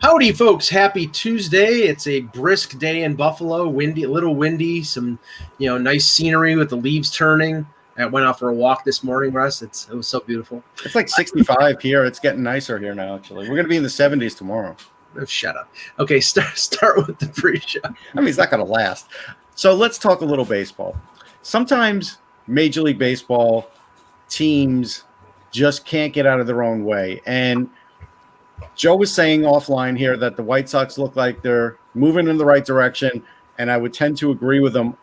Howdy, folks. Happy Tuesday. It's a brisk day in Buffalo, windy, a little windy, some, nice scenery with the leaves turning. I went out for a walk this morning, Russ. It was so beautiful. It's like 65 here. It's getting nicer here now, actually. We're going to be in the 70s tomorrow. Oh, shut up. Okay, start with the pre-show. I mean, it's not going to last. So let's talk a little baseball. Sometimes Major League Baseball teams just can't get out of their own way. And Joe was saying offline here that the White Sox look like they're moving in the right direction, and I would tend to agree with them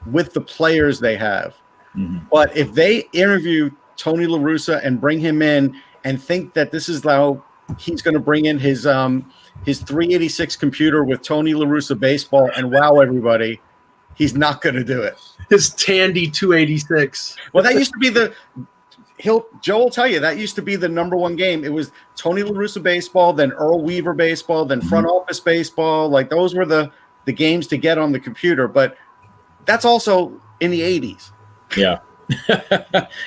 with the players they have. Mm-hmm. But if they interview Tony La Russa and bring him in and think that this is how he's going to bring in his 386 computer with Tony La Russa baseball and wow everybody, he's not going to do it. His Tandy 286. Well, that used to be Joe will tell you that used to be the number one game. It was Tony La Russa baseball, then Earl Weaver baseball, then front office baseball. Like those were the games to get on the computer. But that's also in the 80s. Yeah.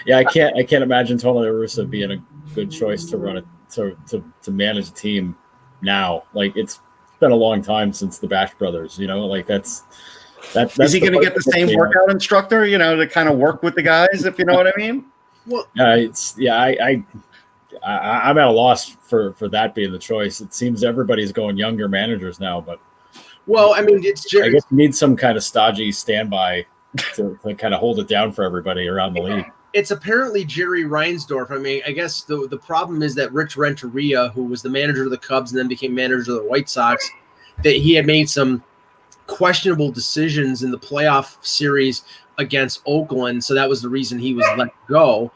Yeah, I can't imagine Tony La Russa being a good choice to run it to manage a team now. Like it's been a long time since the Bash Brothers, that's is he going to get the same workout instructor, to kind of work with the guys, if you know what I mean? Well, I'm at a loss for that being the choice. It seems everybody's going younger managers now, but I guess you need some kind of stodgy standby to kind of hold it down for everybody around the league. It's apparently Jerry Reinsdorf. I mean, I guess the problem is that Rich Renteria, who was the manager of the Cubs and then became manager of the White Sox, that he had made some questionable decisions in the playoff series against Oakland, so that was the reason he was let go.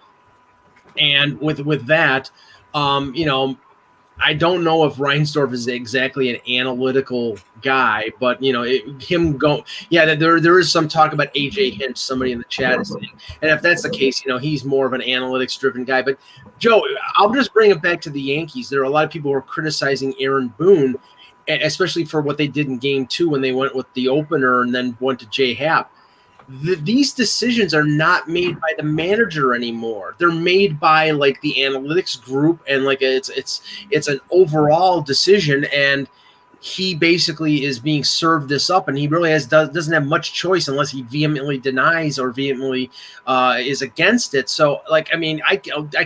And with that, I don't know if Reinsdorf is exactly an analytical guy, but there is some talk about AJ Hinch. Somebody in the chat is saying, and if that's the case, he's more of an analytics-driven guy. But Joe, I'll just bring it back to the Yankees. There are a lot of people who are criticizing Aaron Boone, especially for what they did in Game 2 when they went with the opener and then went to J Happ. These decisions are not made by the manager anymore. They're made by like the analytics group, and like it's an overall decision. And he basically is being served this up, and he really doesn't have much choice unless he vehemently denies or vehemently is against it. So, I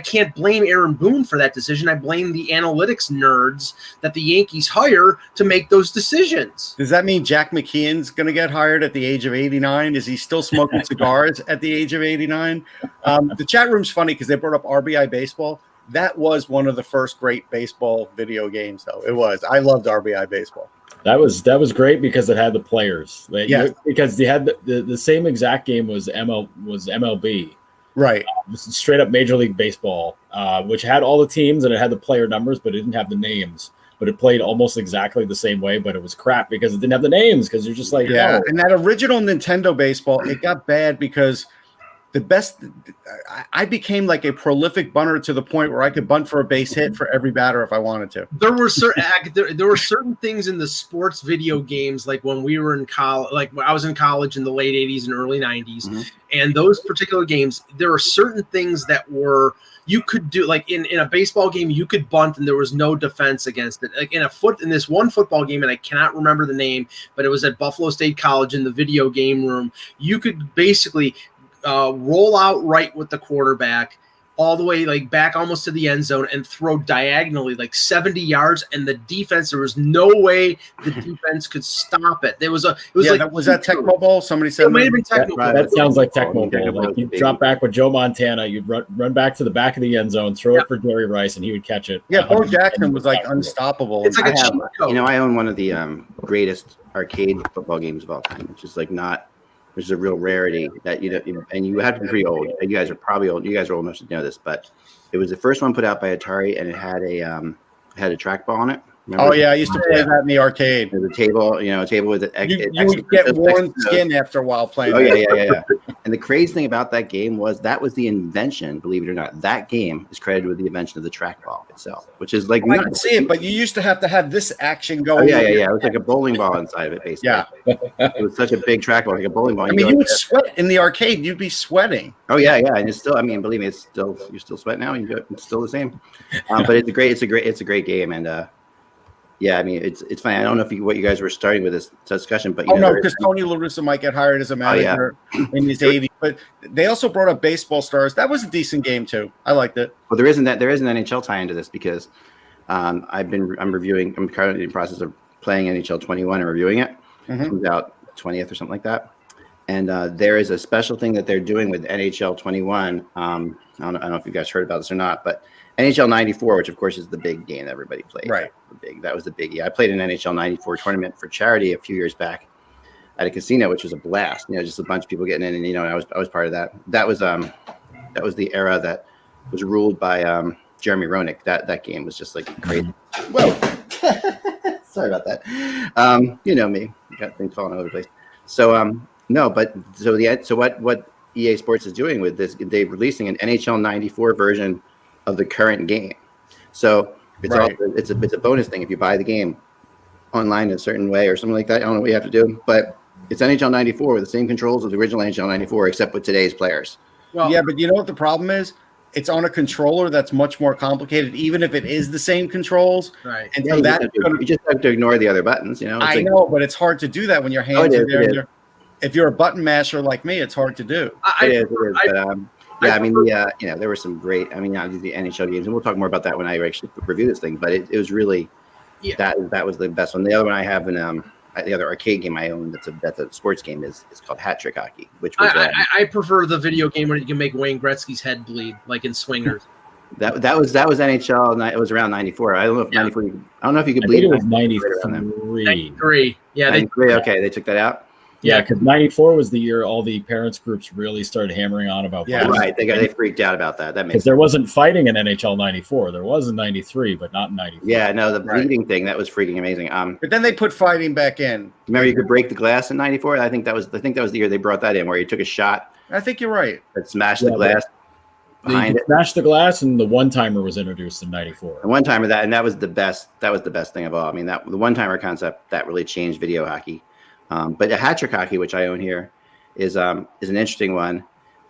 can't blame Aaron Boone for that decision. I blame the analytics nerds that the Yankees hire to make those decisions. Does that mean Jack McKeon's going to get hired at the age of 89? Is he still smoking cigars at the age of 89? The chat room's funny because they brought up RBI baseball. That was one of the first great baseball video games, though. It was. I loved RBI baseball. That was great because it had the players. Because they had the same exact game was MLB. Right. Straight up Major League Baseball, which had all the teams and it had the player numbers, but it didn't have the names. But it played almost exactly the same way, but it was crap because it didn't have the names because you're just like, yeah. Oh. And that original Nintendo baseball, it got bad because I became like a prolific bunter to the point where I could bunt for a base hit for every batter if I wanted to. There were certain things in the sports video games, like when we were in college, like when I was in college in the late 80s and early 90s, and those particular games, there were certain things that you could do, like in a baseball game, you could bunt and there was no defense against it. Like in this one football game, and I cannot remember the name, but it was at Buffalo State College in the video game room. You could basically roll out right with the quarterback all the way like back almost to the end zone and throw diagonally like 70 yards, and the defense, there was no way the defense could stop it. Was that Tecmo Bowl? Somebody said it might have been Tecmo Bowl. That sounds like Tecmo Bowl. Like you drop back with Joe Montana, you'd run back to the back of the end zone, throw it for Jerry Rice, and he would catch it. Yeah, Bo Jackson was like unstoppable. It's like I own one of the greatest arcade football games of all time, which is which is a real rarity that and you have to be pretty old. You guys are probably old. You guys are old enough to know this, but it was the first one put out by Atari, and it had a trackball on it. Remember? Oh yeah, I used to play that in the arcade. There's a table, a table with you would get worn skin after a while playing. Oh yeah. And the crazy thing about that game was that was the invention. Believe it or not, that game is credited with the invention of the trackball itself, which is like I can see it, but you used to have this action going. Oh, yeah. It was like a bowling ball inside of it, basically. Yeah, it was such a big trackball, like a bowling ball. I mean, you would sweat in the arcade. You'd be sweating. Oh yeah, and it's still. I mean, believe me, you're still sweating now. It's still the same. But it's a great game, and Yeah, I mean, it's funny. I don't know what you guys were starting with this discussion, but because Tony La Russa might get hired as a manager in his 80s. But they also brought up Baseball Stars. That was a decent game too. I liked it. Well, there is an NHL tie into this because I'm currently in the process of playing NHL 21 and reviewing it. It comes out 20th or something like that. And there is a special thing that they're doing with NHL 21. I don't know if you guys heard about this or not, but NHL 94, which of course is the big game that everybody plays. Right. That was the biggie. I played an NHL 94 tournament for charity a few years back at a casino, which was a blast. Just a bunch of people getting in, and I was part of that. That was the era that was ruled by Jeremy Roenick. That game was just like crazy. Whoa. Sorry about that. You know me. Got things falling all over the place. So what EA Sports is doing with this, they're releasing an NHL 94 version of the current game. So it's a bonus thing if you buy the game online in a certain way or something like that. I don't know what you have to do, but it's NHL 94 with the same controls as the original NHL 94, except with today's players. Well, yeah, but you know what the problem is? It's on a controller that's much more complicated, even if it is the same controls. Right. And Yeah, so you just have to ignore the other buttons. I know, but it's hard to do that when your hands are there. If you're a button masher like me, it's hard to do. It is. There were some great. Obviously the NHL games, and we'll talk more about that when I actually review this thing. But it was really that was the best one. The other one I have the other arcade game I own that's a sports game is called Hat Trick Hockey, which was I prefer the video game where you can make Wayne Gretzky's head bleed, like in Swingers. that was NHL. It was around 94. I don't know if 94. I don't know if you could bleed. It was 93. 93. Yeah, 93. Okay, they took that out. Yeah, because 94 was the year all the parents groups really started hammering on about. Yeah, right. They freaked out about that. That makes because there wasn't fighting in NHL 94. There was in 93, but not in 94. Yeah, no, the bleeding thing that was freaking amazing. But then they put fighting back in. Remember, you could break the glass in 94. I think that was the year they brought that in, where you took a shot. I think you're right. That smashed the glass behind it. Smashed the glass, and the one timer was introduced in 94. The one timer that was the best. That was the best thing of all. I mean, the one timer concept that really changed video hockey. But the Hat Trick Hockey, which I own here, is an interesting one.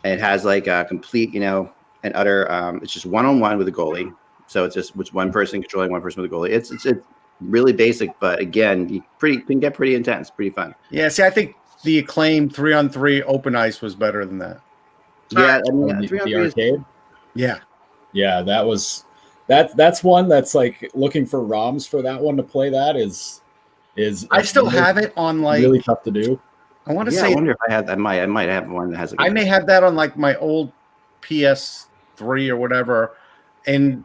And it has like a complete, and utter. It's just one-on-one with a goalie. So it's one person controlling one person with a goalie. It's really basic, but again, you can get pretty intense, pretty fun. Yeah. See, I think the acclaimed 3-on-3 open ice was better than that. Yeah, the arcade. Yeah, that's one that's like looking for ROMs for that one to play. That is I still have it on like really tough to do. I want to say. I wonder if I have. I might have one that has. I may have that on like my old PS3 or whatever, and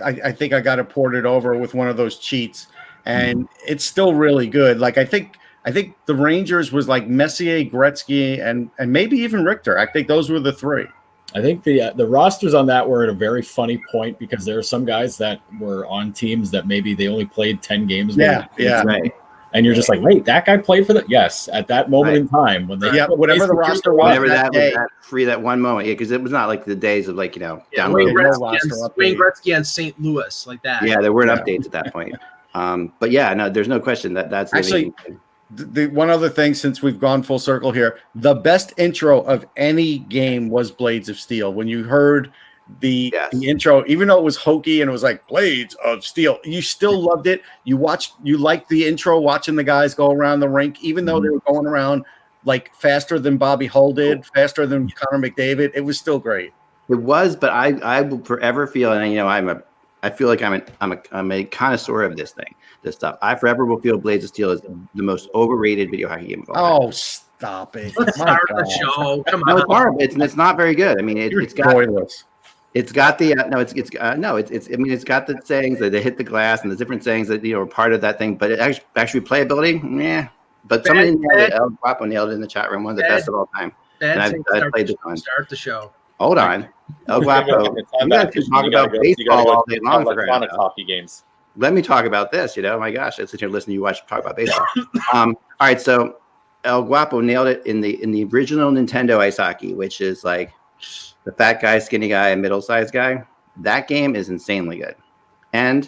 I think I got it ported over with one of those cheats, and it's still really good. Like I think the Rangers was like Messier, Gretzky, and maybe even Richter. I think those were the three. I think the rosters on that were at a very funny point because there are some guys that were on teams that maybe they only played 10 games. Yeah. Right. And you're just like, wait, that guy played for that? Yes, at that moment in time when they whatever the roster was, whenever that was that one moment, because it was not like the days of like Wayne Gretzky and St. Louis like that. Yeah, there weren't updates at that point. But yeah, no, there's no question that's actually the one other thing since we've gone full circle here. The best intro of any game was Blades of Steel. When you heard the intro, even though it was hokey and it was like Blades of Steel, you still loved it. You liked the intro, watching the guys go around the rink, even though they were going around like faster than Bobby Hull did, faster than Connor McDavid. It was still great. It was, but I will forever feel, and I feel like I'm a connoisseur of this stuff. I forever will feel Blades of Steel is the most overrated video hockey game of all time. Oh, stop it! Let's start the show. Come on, no, it's horrible. It's not very good. I mean, it's got. Joyless. It's got the it's got the sayings that they hit the glass and the different sayings that are part of that thing, but it actually playability, yeah. But somebody nailed it. El Guapo nailed it in the chat room. One of the best of all time. And I played this one. Start the show. Hold on, El Guapo. You guys can talk about baseball all day long. Electronic hockey games. Let me talk about this. My gosh, I sit here listening to you watch talk about baseball. All right, so El Guapo nailed it in the original Nintendo ice hockey, which is like the fat guy, skinny guy, and middle-sized guy. That game is insanely good. And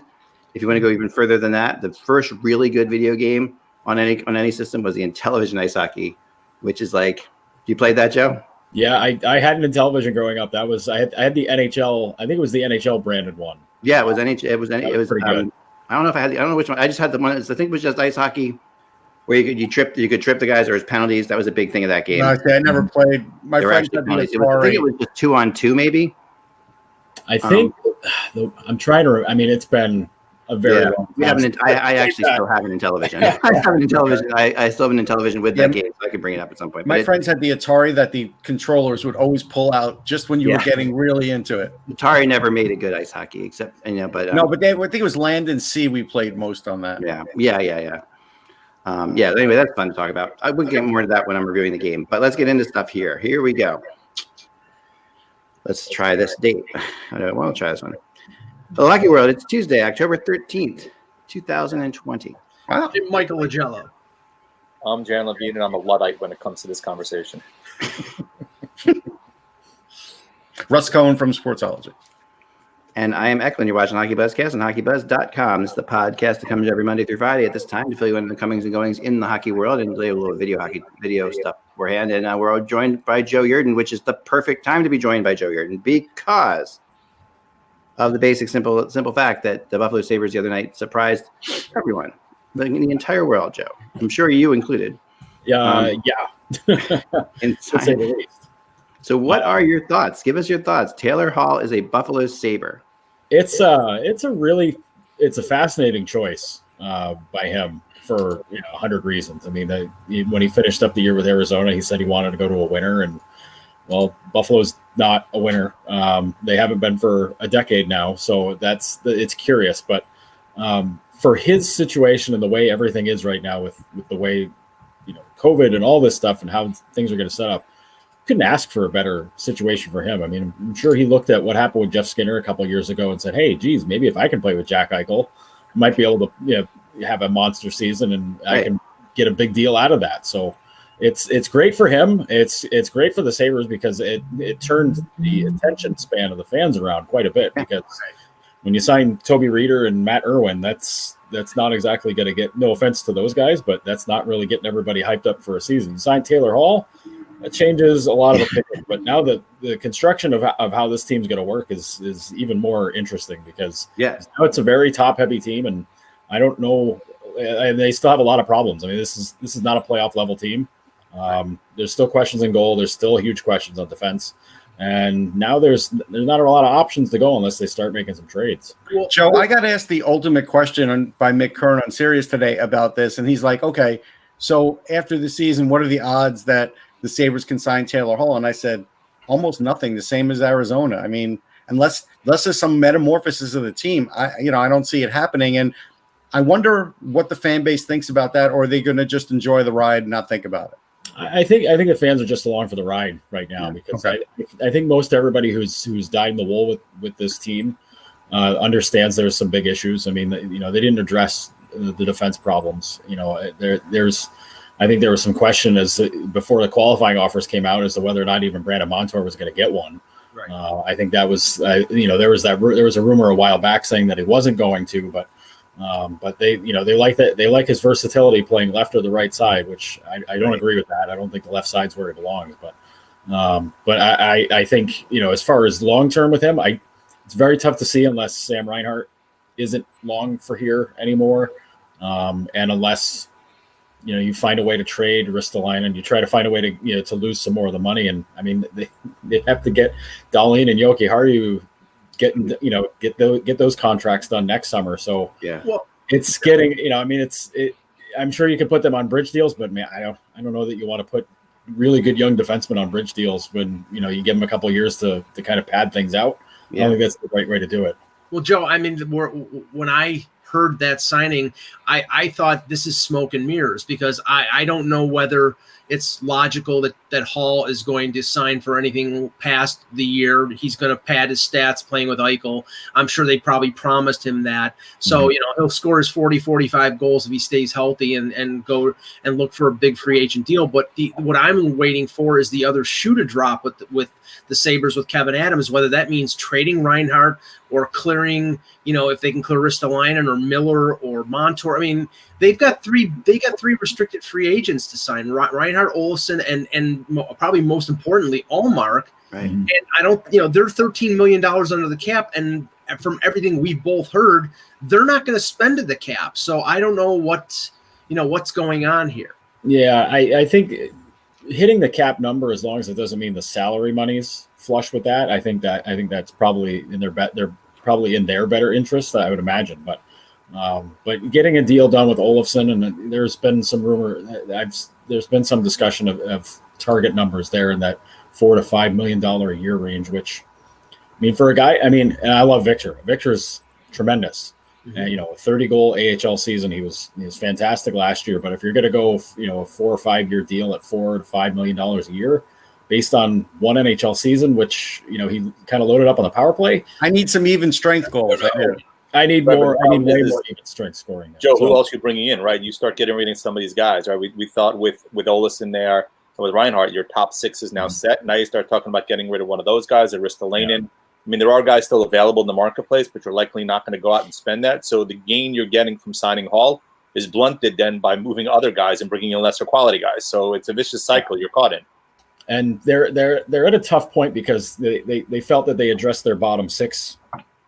if you want to go even further than that, the first really good video game on any system was the Intellivision ice hockey, which is like, you played that, Joe? Yeah, I had an Intellivision growing up. That was I had the NHL. I think it was the NHL branded one. Yeah, it was NHL. It was pretty good. I don't know if I don't know which one. I just had the one. I think it was just ice hockey, where you could trip the guys. There was penalties. That was a big thing of that game. No, I never played. My There were friends actually had the penalties. I think it was just 2-on-2, maybe. I think I'm trying to. I mean, it's been a very long time. We haven't. I actually still have it in television. I have it in television. I still have it in television with that game, so I could bring it up at some point. My friends had the Atari that the controllers would always pull out just when you were getting really into it. Atari never made a good ice hockey, except but I think it was Land and Sea we played most on that. Yeah. Anyway, that's fun to talk about. I would get more into that when I'm reviewing the game, but let's get into stuff here. Here we go. Let's try this date. We'll try this one. The Hockey World. It's Tuesday, October 13th, 2020. Wow. Michael Lagello. I'm Jan Levine, and I'm a Luddite when it comes to this conversation. Russ Cohen from Sportsology. And I am Eklund. You're watching HockeyBuzzcast on HockeyBuzz.com. This is the podcast that comes every Monday through Friday at this time to fill you in the comings and goings in the hockey world and play a little video stuff beforehand. And we're all joined by Joe Yerdon, which is the perfect time to be joined by Joe Yerdon because of the basic, simple fact that the Buffalo Sabres the other night surprised everyone, like in the entire world, Joe. I'm sure you included. Yeah. So what are your thoughts? Give us your thoughts. Taylor Hall is a Buffalo Sabre. It's a fascinating choice by him for 100 reasons. I mean, when he finished up the year with Arizona, he said he wanted to go to a winner, and well, Buffalo's not a winner. They haven't been for a decade now, so it's curious. But for his situation and the way everything is right now, with the way COVID and all this stuff and how things are going to set up, couldn't ask for a better situation for him. I mean, I'm sure he looked at what happened with Jeff Skinner a couple of years ago and said, "Hey, geez, maybe if I can play with Jack Eichel, I might be able to have a monster season and I can get a big deal out of that." So it's great for him. It's great for the Sabres because it turned the attention span of the fans around quite a bit. Because when you sign Toby Reeder and Matt Irwin, that's not exactly going to get, no offense to those guys, but that's not really getting everybody hyped up for a season. You sign Taylor Hall. It changes a lot of opinion, but now the construction of how this team's going to work is even more interesting because now it's a very top heavy team, and I don't know, they still have a lot of problems. I mean, this is not a playoff level team. There's still questions in goal. There's still huge questions on defense, and now there's not a lot of options to go unless they start making some trades. Well, Joe, I got asked the ultimate question by Mick Kern on Sirius today about this, and he's like, "Okay, so after the season, what are the odds that the Sabres can sign Taylor Hall?" And I said, almost nothing, the same as Arizona. I mean, unless there's some metamorphosis of the team, I don't see it happening. And I wonder what the fan base thinks about that, or are they going to just enjoy the ride and not think about it? I think the fans are just along for the ride right now because I think most everybody who's dyed in the wool with this team understands there's some big issues. I mean, they didn't address the defense problems. I think there was some question before the qualifying offers came out as to whether or not even Brandon Montour was going to get one. Right. I think that was, there was a rumor a while back saying that he wasn't going to, but they like that. They like his versatility playing left or the right side, which I don't agree with that. I don't think the left side's where he belongs, but I think, as far as long-term with him, it's very tough to see unless Sam Reinhart isn't long for here anymore. And unless, you find a way to trade Ristolainen, you try to find a way to, to lose some more of the money. And I mean, they have to get Dahlin and Yoki Haru get those contracts done next summer. So it's getting, I'm sure you can put them on bridge deals, but man, I don't know that you want to put really good young defensemen on bridge deals when, you give them a couple of years to kind of pad things out. I don't think that's the right way to do it. Well, Joe, I mean, when I heard that signing, I thought this is smoke and mirrors because I don't know whether it's logical that Hall is going to sign for anything past the year. He's going to pad his stats playing with Eichel. I'm sure they probably promised him that. So, he'll score his 40, 45 goals if he stays healthy and go and look for a big free agent deal. But what I'm waiting for is the other shoe to drop with the Sabres with Kevin Adams, whether that means trading Reinhart or clearing, if they can clear Ristolainen or Miller or Montour. I mean, they got three restricted free agents to sign: Reinhart, Olsen, and probably most importantly, Allmark. Right. And I don't, they're $13 million under the cap, and from everything we've both heard, they're not going to spend to the cap. So I don't know what's going on here. Yeah, I think hitting the cap number, as long as it doesn't mean the salary money's flush with that, I think that's probably in they're probably in their better interest, I would imagine. But getting a deal done with Olofsson, and there's been some rumor, there's been some discussion of target numbers there in that $4 to $5 million a year range, which, I mean, for a guy, I mean, and I love Victor. Victor's tremendous. Mm-hmm. And, a 30-goal AHL season, he was fantastic last year. But if you're going to go, a 4 or 5 year deal at $4 to $5 million a year, based on one NHL season, which he kind of loaded up on the power play. I need some even strength goals. I need more. I need way more even strength scoring. There. Joe, who else you bringing in, right? You start getting rid of some of these guys, right? We thought with Olofsson there, with Reinhart, your top 6 is now set. Now you start talking about getting rid of one of those guys, Aristolainen. Yeah. I mean, there are guys still available in the marketplace, but you're likely not going to go out and spend that. So the gain you're getting from signing Hall is blunted then by moving other guys and bringing in lesser quality guys. So it's a vicious cycle you're caught in. And they're at a tough point because they felt that they addressed their bottom 6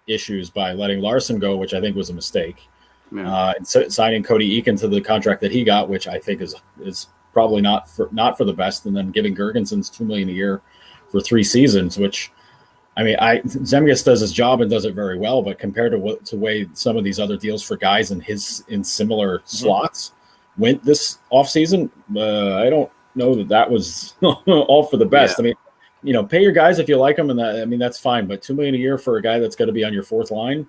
issues by letting Larson go, which I think was a mistake. Yeah. And signing Cody Eakin to the contract that he got, which I think is probably not for the best, and then giving Gergensons $2 million a year for 3 seasons, which, I mean, Zemgus does his job and does it very well, but compared to the way some of these other deals for guys in similar slots went this offseason, I don't know that was all for the best. Yeah. I mean, pay your guys if you like them, and that's fine. But $2 million a year for a guy that's going to be on your 4th line,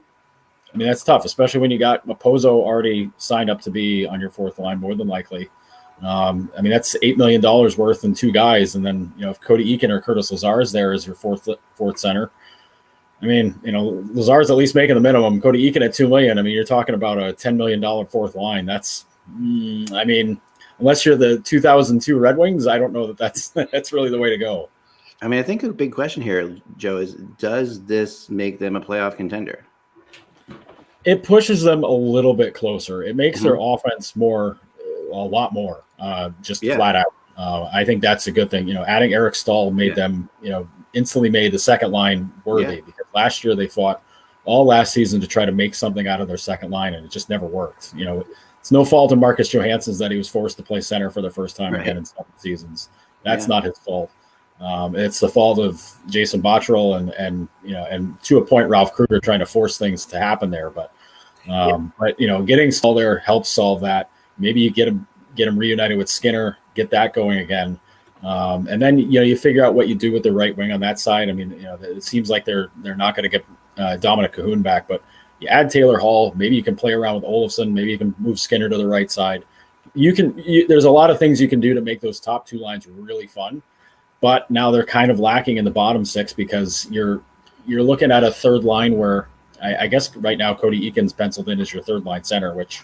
I mean, that's tough, especially when you got Mapozo already signed up to be on your 4th line, more than likely. I mean, that's $8 million worth in 2 guys. And then, if Cody Eakin or Curtis Lazar is there as your fourth center, I mean, Lazar's at least making the minimum. Cody Eakin at $2 million. I mean, you're talking about a $10 million 4th line. That's, I mean, unless you're the 2002 Red Wings, I don't know that's really the way to go. I mean, I think a big question here, Joe, is does this make them a playoff contender? It pushes them a little bit closer. It makes their offense a lot more, flat out. I think that's a good thing. Adding Eric Stahl made them, instantly made the second line worthy because last year they fought all last season to try to make something out of their second line, and it just never worked. It's no fault of Marcus Johansson's that he was forced to play center for the first time again in 7 seasons. That's not his fault. It's the fault of Jason Botterill and to a point Ralph Kruger trying to force things to happen there. But getting Stahl there helps solve that. Maybe you get him reunited with Skinner, get that going again, and then you figure out what you do with the right wing on that side. I mean, it seems like they're not going to get Dominic Cahoon back, but you add Taylor Hall. Maybe you can play around with Olofsson. Maybe you can move Skinner to the right side. There's a lot of things you can do to make those top 2 lines really fun. But now they're kind of lacking in the bottom 6 because you're looking at a 3rd line where I guess right now Cody Eakin's penciled in as your 3rd line center, which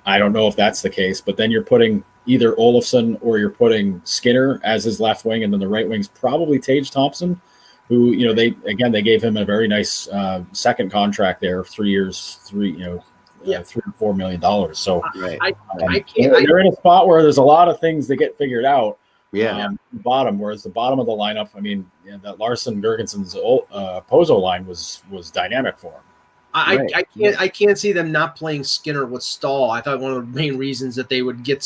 I don't know if that's the case. But then you're putting either Olofsson or you're putting Skinner as his left wing, and then the right wing's probably Tage Thompson, who they gave him a very nice second contract there, 3 years, $3 or $4 million. So they're in a spot where there's a lot of things that get figured out. Whereas the bottom of the lineup, I mean, that Larson Gergenson's Pozo line was dynamic for him. I can't see them not playing Skinner with Stahl. I thought one of the main reasons that they would get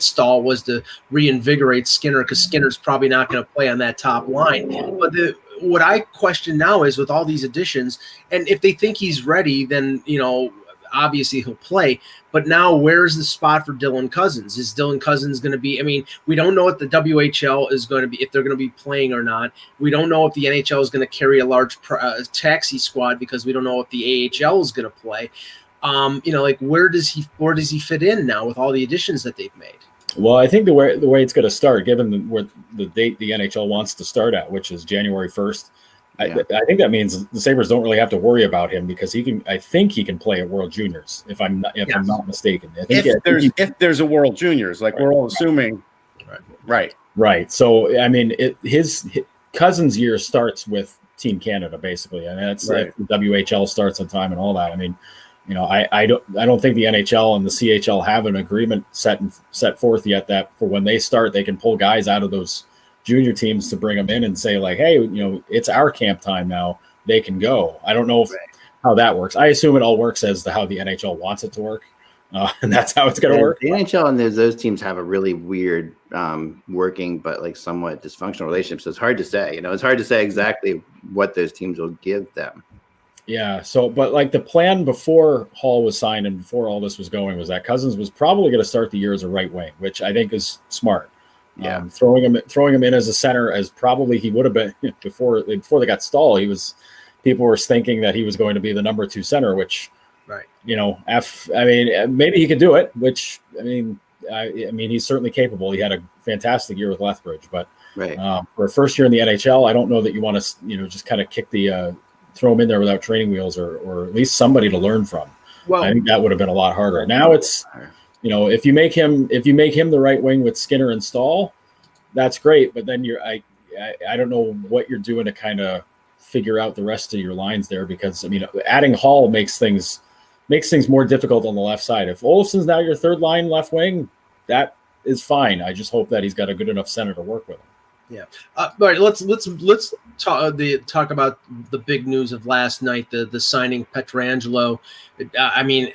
Stahl was to reinvigorate Skinner because Skinner's probably not going to play on that top line. But what I question now is with all these additions, and if they think he's ready, then obviously he'll play. But now where's the spot for Dylan Cousins? Is Dylan Cousins going to be – I mean, we don't know what the WHL is going to be, if they're going to be playing or not. We don't know if the NHL is going to carry a large taxi squad because we don't know if the AHL is going to play. Where does he fit in now with all the additions that they've made? Well, I think the way it's going to start, given the date the NHL wants to start at, which is January 1st, I think that means the Sabres don't really have to worry about him because I think he can play at World Juniors if I'm not mistaken. If there's a World Juniors, like we're all assuming. Right. So I mean, his Cousins' year starts with Team Canada basically, and that's if the WHL starts on time and all that. I mean, I don't think the NHL and the CHL have an agreement set forth yet that for when they start they can pull guys out of those junior teams to bring them in and say like, hey, it's our camp time now. They can go. I don't know if how that works. I assume it all works as how the NHL wants it to work, and that's how it's going to work. The NHL and those teams have a really weird working, but like somewhat dysfunctional relationship. So it's hard to say. It's hard to say exactly what those teams will give them. Yeah. So, but like the plan before Hall was signed and before all this was going was that Cousins was probably going to start the year as a right wing, which I think is smart. Yeah. Throwing him in as a center, as probably he would have been before they got Stahl. People were thinking that he was going to be the number 2 center, which, right. Maybe he could do it. Which he's certainly capable. He had a fantastic year with Lethbridge, but right. For a first year in the NHL, I don't know that you want to just kind of kick the. Throw him in there without training wheels or at least somebody to learn from. Well, I think that would have been a lot harder. Now it's, if you make him the right wing with Skinner and Stahl, that's great. But then I don't know what you're doing to kind of figure out the rest of your lines there, because adding Hall makes things more difficult on the left side. If Olofsson's now your third line left wing, that is fine. I just hope that he's got a good enough center to work with him. Yeah. All right. Let's talk about the big news of last night. The signing Pietrangelo.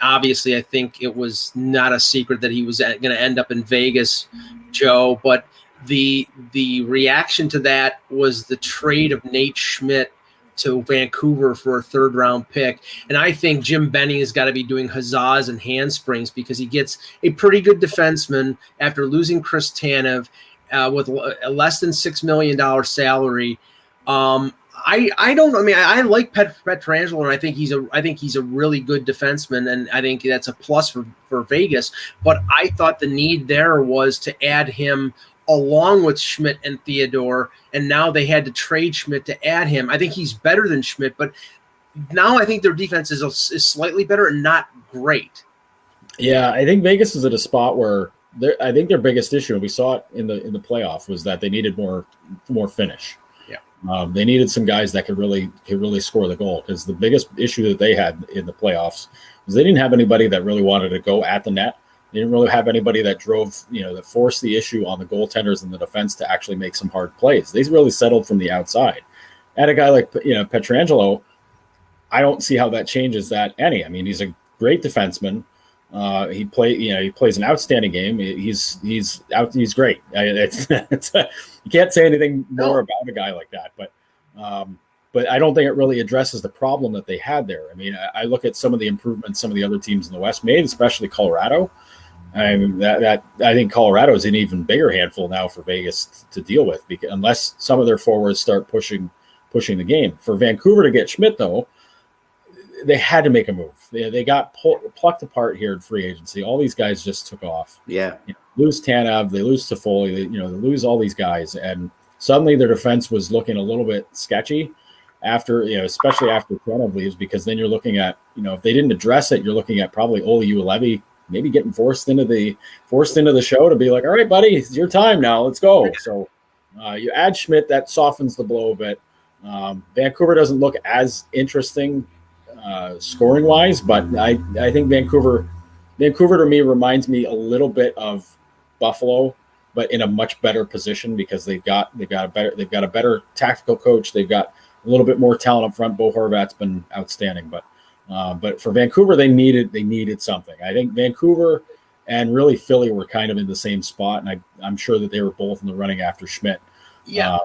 Obviously, I think it was not a secret that he was going to end up in Vegas, Joe. But the reaction to that was the trade of Nate Schmidt to Vancouver for a 3rd-round pick. And I think Jim Benning has got to be doing huzzas and handsprings because he gets a pretty good defenseman after losing Chris Tanev. With a less than $6 million salary. I like Pietrangelo, and I think he's a really good defenseman, and I think that's a plus for Vegas. But I thought the need there was to add him along with Schmidt and Theodore, and now they had to trade Schmidt to add him. I think he's better than Schmidt, but now I think their defense is slightly better and not great. Yeah, I think Vegas is at a spot where I think their biggest issue, and we saw it in the playoff, was that they needed more finish. Yeah, they needed some guys that could really score the goal, because the biggest issue that they had in the playoffs was they didn't have anybody that really wanted to go at the net. They didn't really have anybody that drove, that forced the issue on the goaltenders and the defense to actually make some hard plays. They really settled from the outside. And a guy like Pietrangelo, I don't see how that changes that any. He's a great defenseman. He plays an outstanding game. He's great. You can't say anything more about a guy like that. But I don't think it really addresses the problem that they had there. I look at some of the improvements some of the other teams in the West made, especially Colorado. I think Colorado is an even bigger handful now for Vegas to deal with, because unless some of their forwards start pushing the game. For Vancouver to get Schmidt, though, they had to make a move. They got plucked apart here in free agency. All these guys just took off. Yeah. Lose Tanev, they lose Toffoli, they lose all these guys. And suddenly their defense was looking a little bit sketchy after, especially after Tanev leaves, because then you're looking at, if they didn't address it, you're looking at probably Olli Juolevi maybe getting forced into the show to be like, all right, buddy, it's your time now. Let's go. So you add Schmidt, that softens the blow a bit. Vancouver doesn't look as interesting scoring wise, but I think Vancouver to me reminds me a little bit of Buffalo, but in a much better position, because they've got a better tactical coach. They've got a little bit more talent up front. Bo Horvat's been outstanding, but for Vancouver, they needed something. I think Vancouver and really Philly were kind of in the same spot, and I'm sure that they were both in the running after Schmidt. Yeah.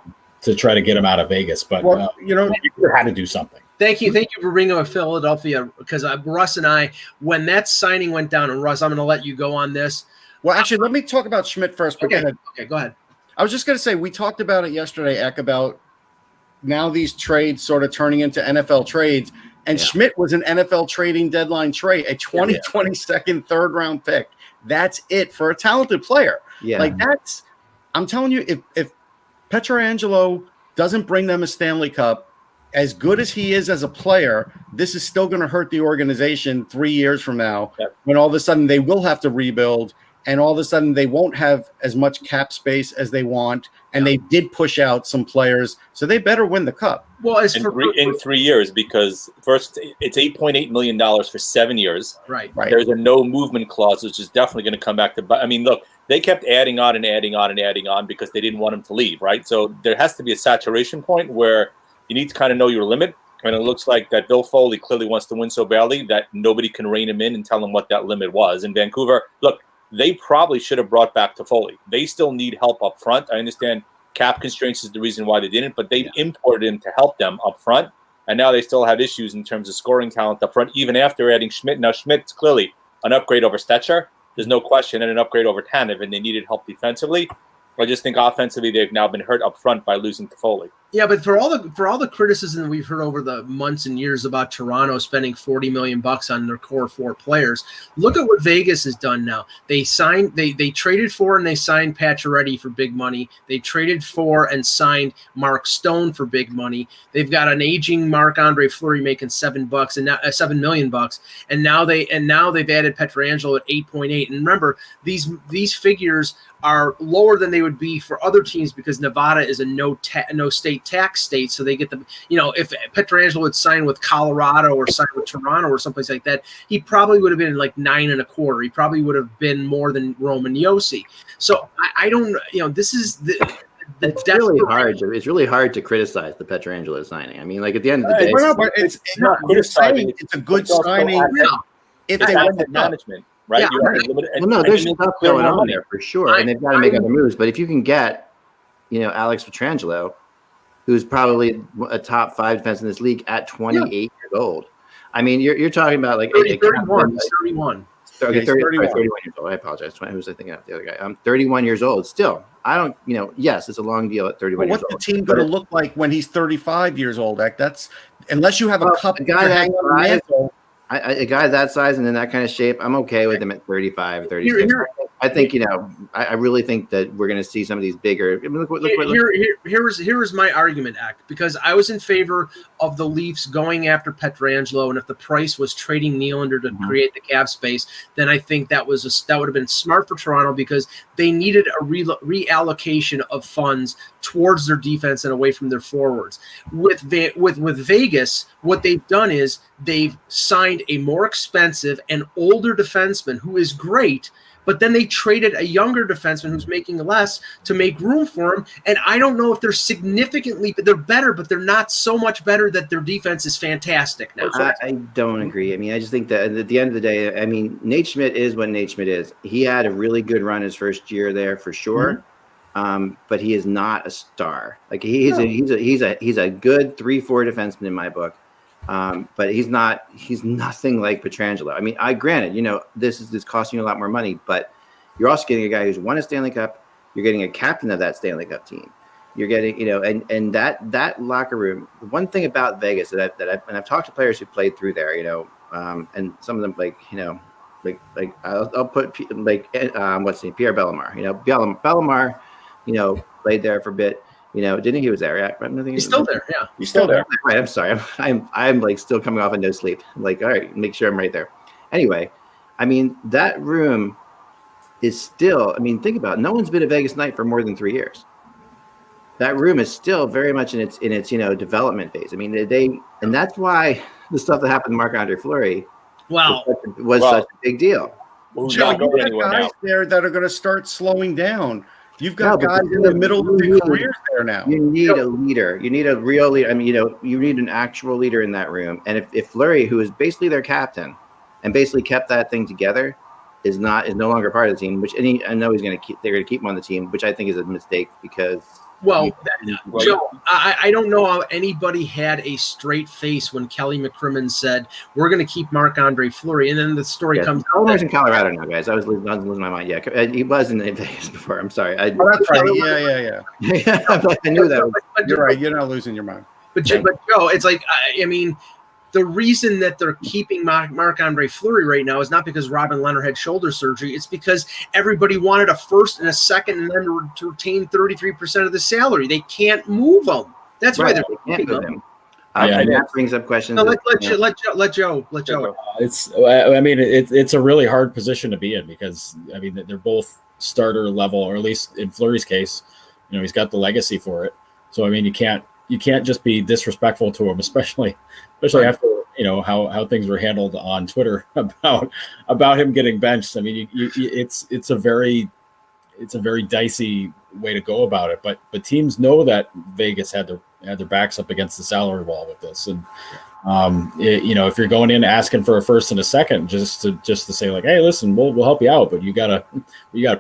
To try to get him out of Vegas, but Vancouver had to do something. Thank you for bringing up Philadelphia, because Russ and I, when that signing went down, and Russ, I'm going to let you go on this. Well, actually, let me talk about Schmidt first. Okay, go ahead. I was just going to say, we talked about it yesterday, Eck, about now these trades sort of turning into NFL trades, and Schmidt was an NFL trading deadline trade, a 2022 3rd-round pick. That's it for a talented player. Yeah. I'm telling you, if Pietrangelo doesn't bring them a Stanley Cup, as good as he is as a player, this is still going to hurt the organization 3 years from now, when all of a sudden they will have to rebuild, and all of a sudden they won't have as much cap space as they want, and they did push out some players, so they better win the Cup. Well, in 3 years, because first it's $8.8 million for 7 years. Right. There's a no movement clause, which is definitely going to come back to. Look, they kept adding on and adding on and adding on because they didn't want him to leave. Right. So there has to be a saturation point where you need to kind of know your limit. And it looks like that Bill Foley clearly wants to win so badly that nobody can rein him in and tell him what that limit was. In Vancouver, look, they probably should have brought back Toffoli. They still need help up front. I understand cap constraints is the reason why they didn't, but they imported him to help them up front. And now they still have issues in terms of scoring talent up front, even after adding Schmidt. Now, Schmidt's clearly an upgrade over Stetcher. There's no question, and an upgrade over Tanev, and they needed help defensively. I just think offensively they've now been hurt up front by losing Toffoli. Yeah, but for all the criticism that we've heard over the months and years about Toronto spending $40 million on their core 4 players, look at what Vegas has done now. They traded for and they signed Pacioretty for big money. They traded for and signed Mark Stone for big money. They've got an aging Marc-Andre Fleury making $7 and now $7 million, and now they've added Pietrangelo at 8.8. And remember, these figures are lower than they would be for other teams because Nevada is a no state tax state, so they get the, if Pietrangelo had signed with Colorado or signed with Toronto or someplace like that, he probably would have been like 9.25. He probably would have been more than Roman Josi. So I don't, this is it's really hard. It's really hard to criticize the Pietrangelo signing. I mean, like at the end of the day, it's not criticizing. It's a good signing. If they win the management. Right? Yeah. There's stuff going on there for sure, and they've got to make other moves. But if you can get, Alex Pietrangelo, who's probably a top 5 defense in this league at 28 years old, I mean, you're talking about like 31. Okay, 31 years old. I apologize. Who was I thinking of the other guy? I'm 31 years old. Still, I don't. Yes, it's a long deal at 31 years old. What's the team going to look like when he's 35 years old? That's unless you have a couple. A guy that size and in that kind of shape, I'm okay with him at 35, 36. I think, I really think that we're going to see some of these bigger. I mean, Here's my argument, Act, because I was in favor of the Leafs going after Pietrangelo, and if the price was trading Nylander to create the cap space, then I think that would have been smart for Toronto because they needed a reallocation of funds towards their defense and away from their forwards. With Vegas, what they've done is they've signed a more expensive and older defenseman who is great, but then they traded a younger defenseman who's making less to make room for him. And I don't know if they're better, but they're not so much better that their defense is fantastic now. I don't agree. I mean, I just think that at the end of the day, I mean, Nate Schmidt is what Nate Schmidt is. He had a really good run his first year there for sure. But he is not a star. Like he's a good 3-4 defenseman in my book. But he's nothing like Pietrangelo. I mean, granted, this is costing you a lot more money, but you're also getting a guy who's won a Stanley Cup. You're getting a captain of that Stanley Cup team. You're getting, and that locker room. The one thing about Vegas I've talked to players who played through there, and some of them I'll put what's his name, Pierre Bellemare. Bellemare, played there for a bit. Didn't he was there? Yeah, he's still there. Yeah, he's still there. Right. I'm sorry. I'm like still coming off of no sleep. Like, all right, make sure I'm right there. Anyway, I mean that room is still. I mean, think about it. No one's been a Vegas Knight for more than 3 years. That room is still very much in its development phase. I mean, and that's why the stuff that happened to Marc-Andre Fleury was such a big deal. Joe, you've got guys there that are going to start slowing down. You've got guys in the middle of their careers there now. You need a leader. You need a real leader. I mean, you need an actual leader in that room. And if Fleury, who is basically their captain and basically kept that thing together, is no longer part of the team, which I know they're going to keep him on the team, which I think is a mistake because. Well, Joe, I don't know how anybody had a straight face when Kelly McCrimmon said, we're going to keep Marc-Andre Fleury. And then the story comes out. He's in Colorado now, guys. I was losing my mind. Yeah, he was in Vegas before. I'm sorry. That's right. Yeah. I knew that. You're right. You're not losing your mind. But Joe, it's like, I mean, the reason that they're keeping Marc-Andre Fleury right now is not because Robin Leonard had shoulder surgery. It's because everybody wanted a first and a second and then to retain 33% of the salary. They can't move them. That's why they're keeping them. And that brings up questions. No, let Joe. It's a really hard position to be in because, I mean, they're both starter level, or at least in Fleury's case, he's got the legacy for it. So, I memean, you can't just be disrespectful to him, especially after how things were handled on Twitter about him getting benched. I mean, it's a very dicey way to go about it. But teams know that Vegas had had their backs up against the salary wall with this. And if you're going in asking for a first and a second, just to say like, hey, listen, we'll help you out, but you gotta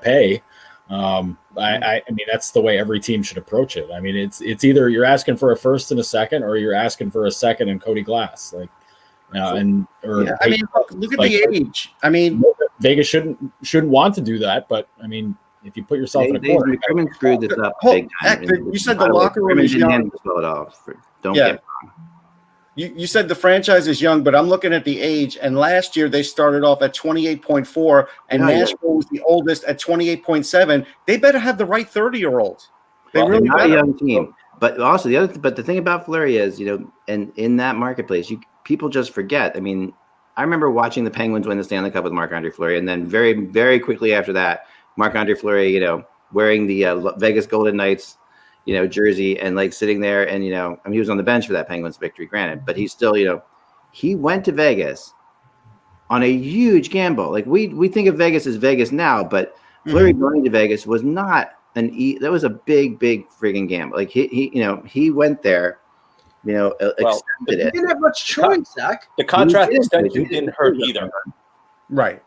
pay. I mean, that's the way every team should approach it. I mean, it's either you're asking for a first and a second, or you're asking for a second and Cody Glass, like, I mean, look at the age. I mean, Vegas shouldn't want to do that, but I mean, if you put yourself in a corner, Truman screwed this up big time. You said the locker room is young. Don't get You said the franchise is young, but I'm looking at the age, and last year they started off at 28.4, and Nashville was the oldest at 28.7. They better have the right 30-year-olds. They're not a young team. But also the thing about Fleury is, and in that marketplace, people just forget. I mean, I remember watching the Penguins win the Stanley Cup with Marc-Andre Fleury, and then very, very quickly after that, Marc-Andre Fleury, wearing the Vegas Golden Knights, jersey, and like sitting there, and I mean, he was on the bench for that Penguins victory, granted, but he's still, he went to Vegas on a huge gamble. Like we think of Vegas as Vegas now, but Fleury going to Vegas was not that was a big friggin' gamble. Like he went there, accepted it. He didn't have much choice, Zach. The contract extension didn't hurt either. Right.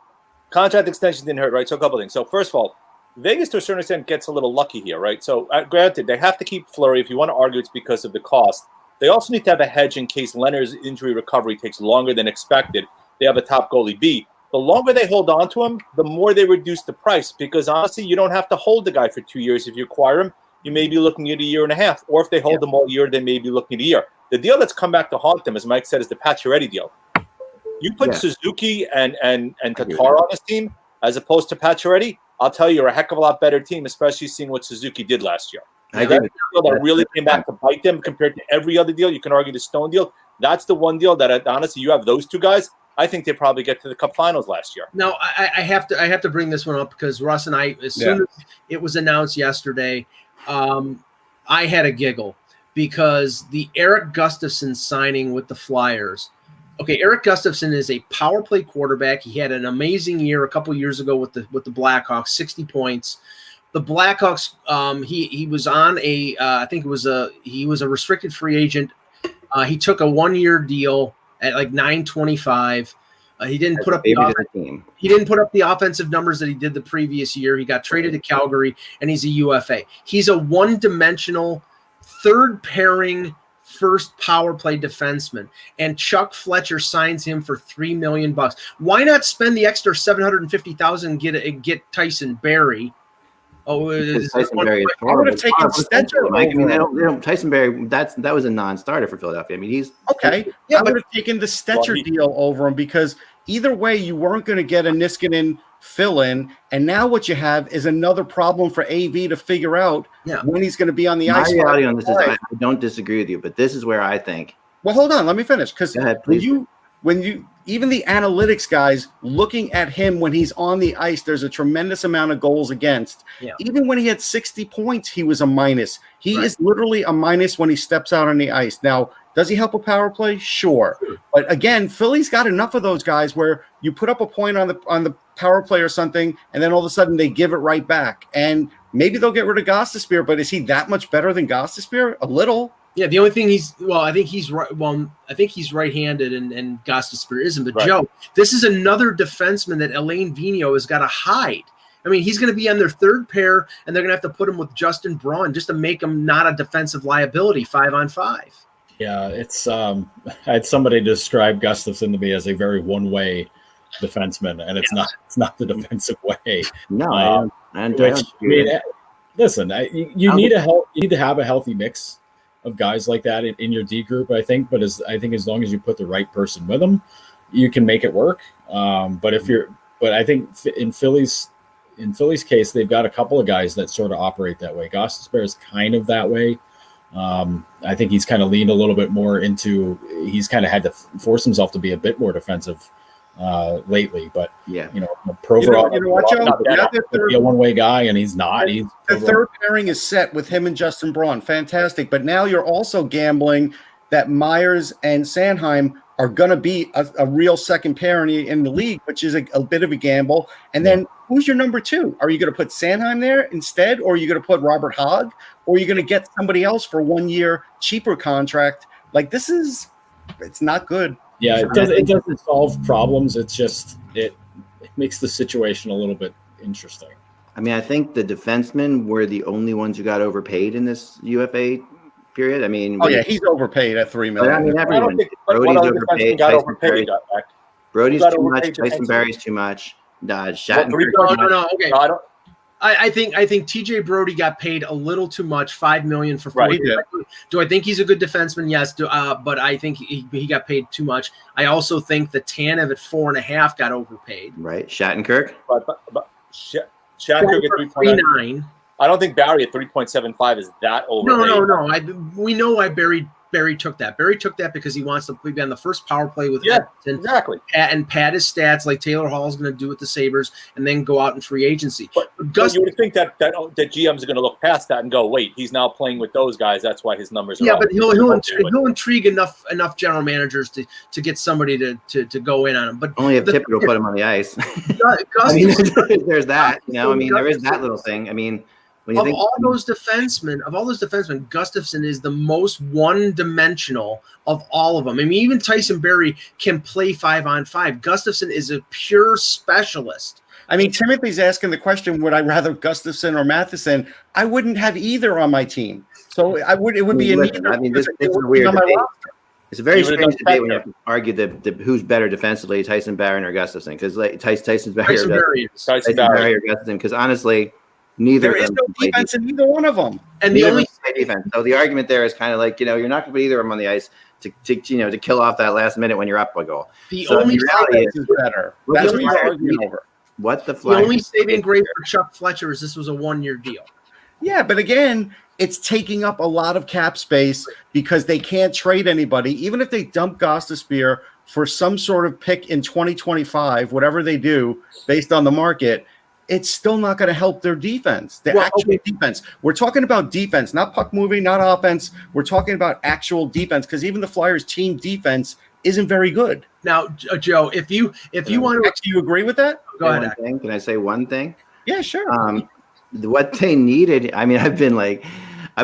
Contract extension didn't hurt, right? So a couple of things. So first of all, Vegas to a certain extent gets a little lucky here, right? So granted, they have to keep Fleury. If you want to argue it's because of the cost, they also need to have a hedge in case Leonard's injury recovery takes longer than expected. They have a top goalie B. The longer they hold on to him, the more they reduce the price, because honestly, you don't have to hold the guy for 2 years. If you acquire him, you may be looking at a year and a half. Or if they hold him all year, they may be looking at a year. The deal that's come back to haunt them, as Mike said, is the Pacioretty deal. You put Suzuki and Tatar on this team as opposed to Pacioretty, I'll tell you, you're a heck of a lot better team, especially seeing what Suzuki did last year. That's the deal that really came back to bite them compared to every other deal. You can argue the Stone deal. That's the one deal that, honestly, you have those two guys. I think they probably get to the Cup Finals last year. No, I have to bring this one up because Russ and I, as soon as it was announced yesterday, I had a giggle because the Eric Gustafson signing with the Flyers. Okay, Eric Gustafson is a power play quarterback. He had an amazing year a couple years ago with the Blackhawks, 60 points. The Blackhawks, he was on a he was a restricted free agent. He took a 1-year deal at like $925. He didn't put up the offensive numbers that he did the previous year. He got traded to Calgary, and he's a UFA. He's a one-dimensional third pairing first power play defenseman, and Chuck Fletcher signs him for $3 million. Why not spend the extra $750,000 and get Tyson Barrie? Tyson Barrie. I would have taken Stetcher. Tyson Barrie. That was a non-starter for Philadelphia. I mean, he's okay. Yeah, I would have taken the Stetcher deal over him because either way, you weren't going to get a Niskanen fill-in, and now what you have is another problem for AV to figure out when he's going to be on the ice. My reality on this is I don't disagree with you, but this is where I think. Well, hold on, let me finish because when you even the analytics guys looking at him when he's on the ice, there's a tremendous amount of goals against. Yeah. Even when he had 60 points, he was a minus. He is literally a minus when he steps out on the ice. Now, does he help a power play? Sure. But again, Philly's got enough of those guys where you put up a point on the power play or something, and then all of a sudden they give it right back. And maybe they'll get rid of Gostisbehere, but is he that much better than Gostisbehere? A little. Yeah, the only thing I think he's right. Well, I think he's right-handed, and Gostisbehere isn't. But Joe, this is another defenseman that Alain Vigneault has got to hide. I mean, he's going to be on their third pair, and they're going to have to put him with Justin Braun just to make him not a defensive liability 5-on-5. Yeah, it's I had somebody describe Gustafson to me as a very one-way defenseman, and it's not the defensive way. No, listen, you need to have a healthy mix of guys like that in your D group, I think. But I think as long as you put the right person with them, you can make it work. But I think in Philly's case, they've got a couple of guys that sort of operate that way. Gostisbehere is kind of that way. I think he's kind of leaned a little bit more into. He's kind of had to force himself to be a bit more defensive lately. But Provorov, be a one-way guy, and he's not. The third pairing is set with him and Justin Braun, fantastic. But now you're also gambling that Myers and Sanheim are going to be a real second pair in the league, which is a bit of a gamble. And then who's your number 2? Are you going to put Sanheim there instead, or are you going to put Robert Hogg, or are you going to get somebody else for 1 year cheaper contract? Like, it's not good. Yeah, it doesn't solve problems. It's just it makes the situation a little bit interesting. I mean, I think the defensemen were the only ones who got overpaid in this UFA period. I mean, he's overpaid at $3 million. I mean, I everyone. don't think Brody's one other overpaid. defenseman got Tyson overpaid. Berry- Back. Brody's Who got too much. overpaid Tyson defensively? Barry's too much. Shattenkirk. No. Okay. No, I don't. I think TJ Brody got paid a little too much, $5 million for 4 Right. years. Do I think he's a good defenseman? Yes. But I think he got paid too much. I also think that Tanev at 4.5 got overpaid. Right. Shattenkirk. But Shattenkirk at 3.9. 3.9. I don't think Barry at 3.75 is that overpaid. No. We know why Barry took that. Barry took that because he wants to be on the first power play with Edmonton, exactly. and pad his stats like Taylor Hall is going to do with the Sabres, and then go out in free agency. But you would think that GMs are going to look past that and go, wait, he's now playing with those guys. That's why his numbers are up. But he'll intrigue enough general managers to get somebody to go in on him. But only if Tippett will put him on the ice. I mean, there's that. I mean, there is that little thing. I mean. Of all those defensemen, Gustafsson is the most one-dimensional of all of them. I mean, even Tyson Barrie can play 5-on-5. Gustafsson is a pure specialist. I mean, Timothy's asking the question, would I rather Gustafsson or Matheson? I wouldn't have either on my team. So it would be neither. I mean, this is a weird debate. It's a very strange debate when you have to argue the who's better defensively, Tyson Barrie or Gustafsson, because Tyson Barrie or Gustafsson, because honestly, there is no defense in either one of them. And the only defense. So the argument there is kind of like, you're not going to put either of them on the ice to kill off that last minute when you're up a goal. The only reality is better. That's what you're arguing over. The only saving grace for Chuck Fletcher is this was a 1-year deal. Yeah, but again, it's taking up a lot of cap space because they can't trade anybody. Even if they dump Gostisbehere for some sort of pick in 2025, whatever they do based on the market, it's still not going to help their defense, defense. We're talking about defense, not puck moving, not offense. We're talking about actual defense because even the Flyers' team defense isn't very good. Now, Joe, if you want to, do you agree with that? Go ahead. Can I say one thing? Yeah, sure. What they needed, I mean, I've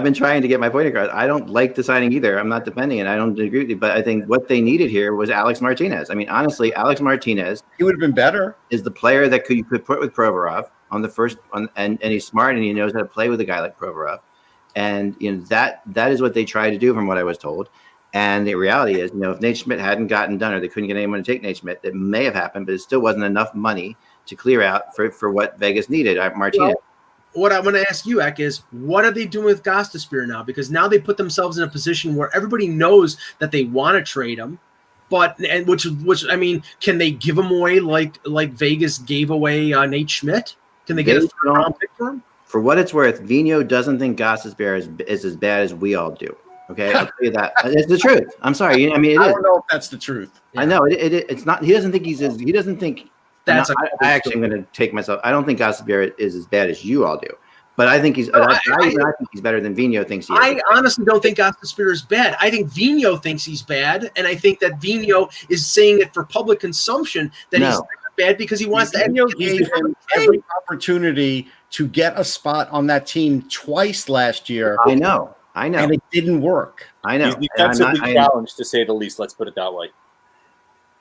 been trying to get my point across. I don't like the signing either. I'm not defending it. I don't agree with you. But I think what they needed here was Alex Martinez. I mean, honestly, Alex Martinez, he would have been better. Is the player that you could put with Provorov on the first and he's smart and he knows how to play with a guy like Provorov. And that is what they tried to do, from what I was told. And the reality is, if Nate Schmidt hadn't gotten done or they couldn't get anyone to take Nate Schmidt, it may have happened, but it still wasn't enough money to clear out for what Vegas needed. Martinez. Well, what I'm going to ask you, Eck, is what are they doing with Gostisbehere now? Because now they put themselves in a position where everybody knows that they want to trade him, which I mean, can they give him away like Vegas gave away Nate Schmidt? Can they get a third-round pick for him? For what it's worth, Vigneault doesn't think Gostisbehere is as bad as we all do. Okay, I'll tell you that. It's the truth. I'm sorry. I mean, I don't know if that's the truth. I know it's not. He doesn't think he doesn't think. I actually am going to take myself. I don't think Gostisbehere is as bad as you all do, but I think he's. I think he's better than Vigneault thinks he is. I honestly don't think Gostisbehere is bad. I think Vigneault thinks he's bad, and I think that Vigneault is saying it for public consumption that he's bad because he wants to. Vigneault gave him every opportunity to get a spot on that team twice last year. I know, and it didn't work. I know. He's defensively challenged, to say the least. Let's put it that way.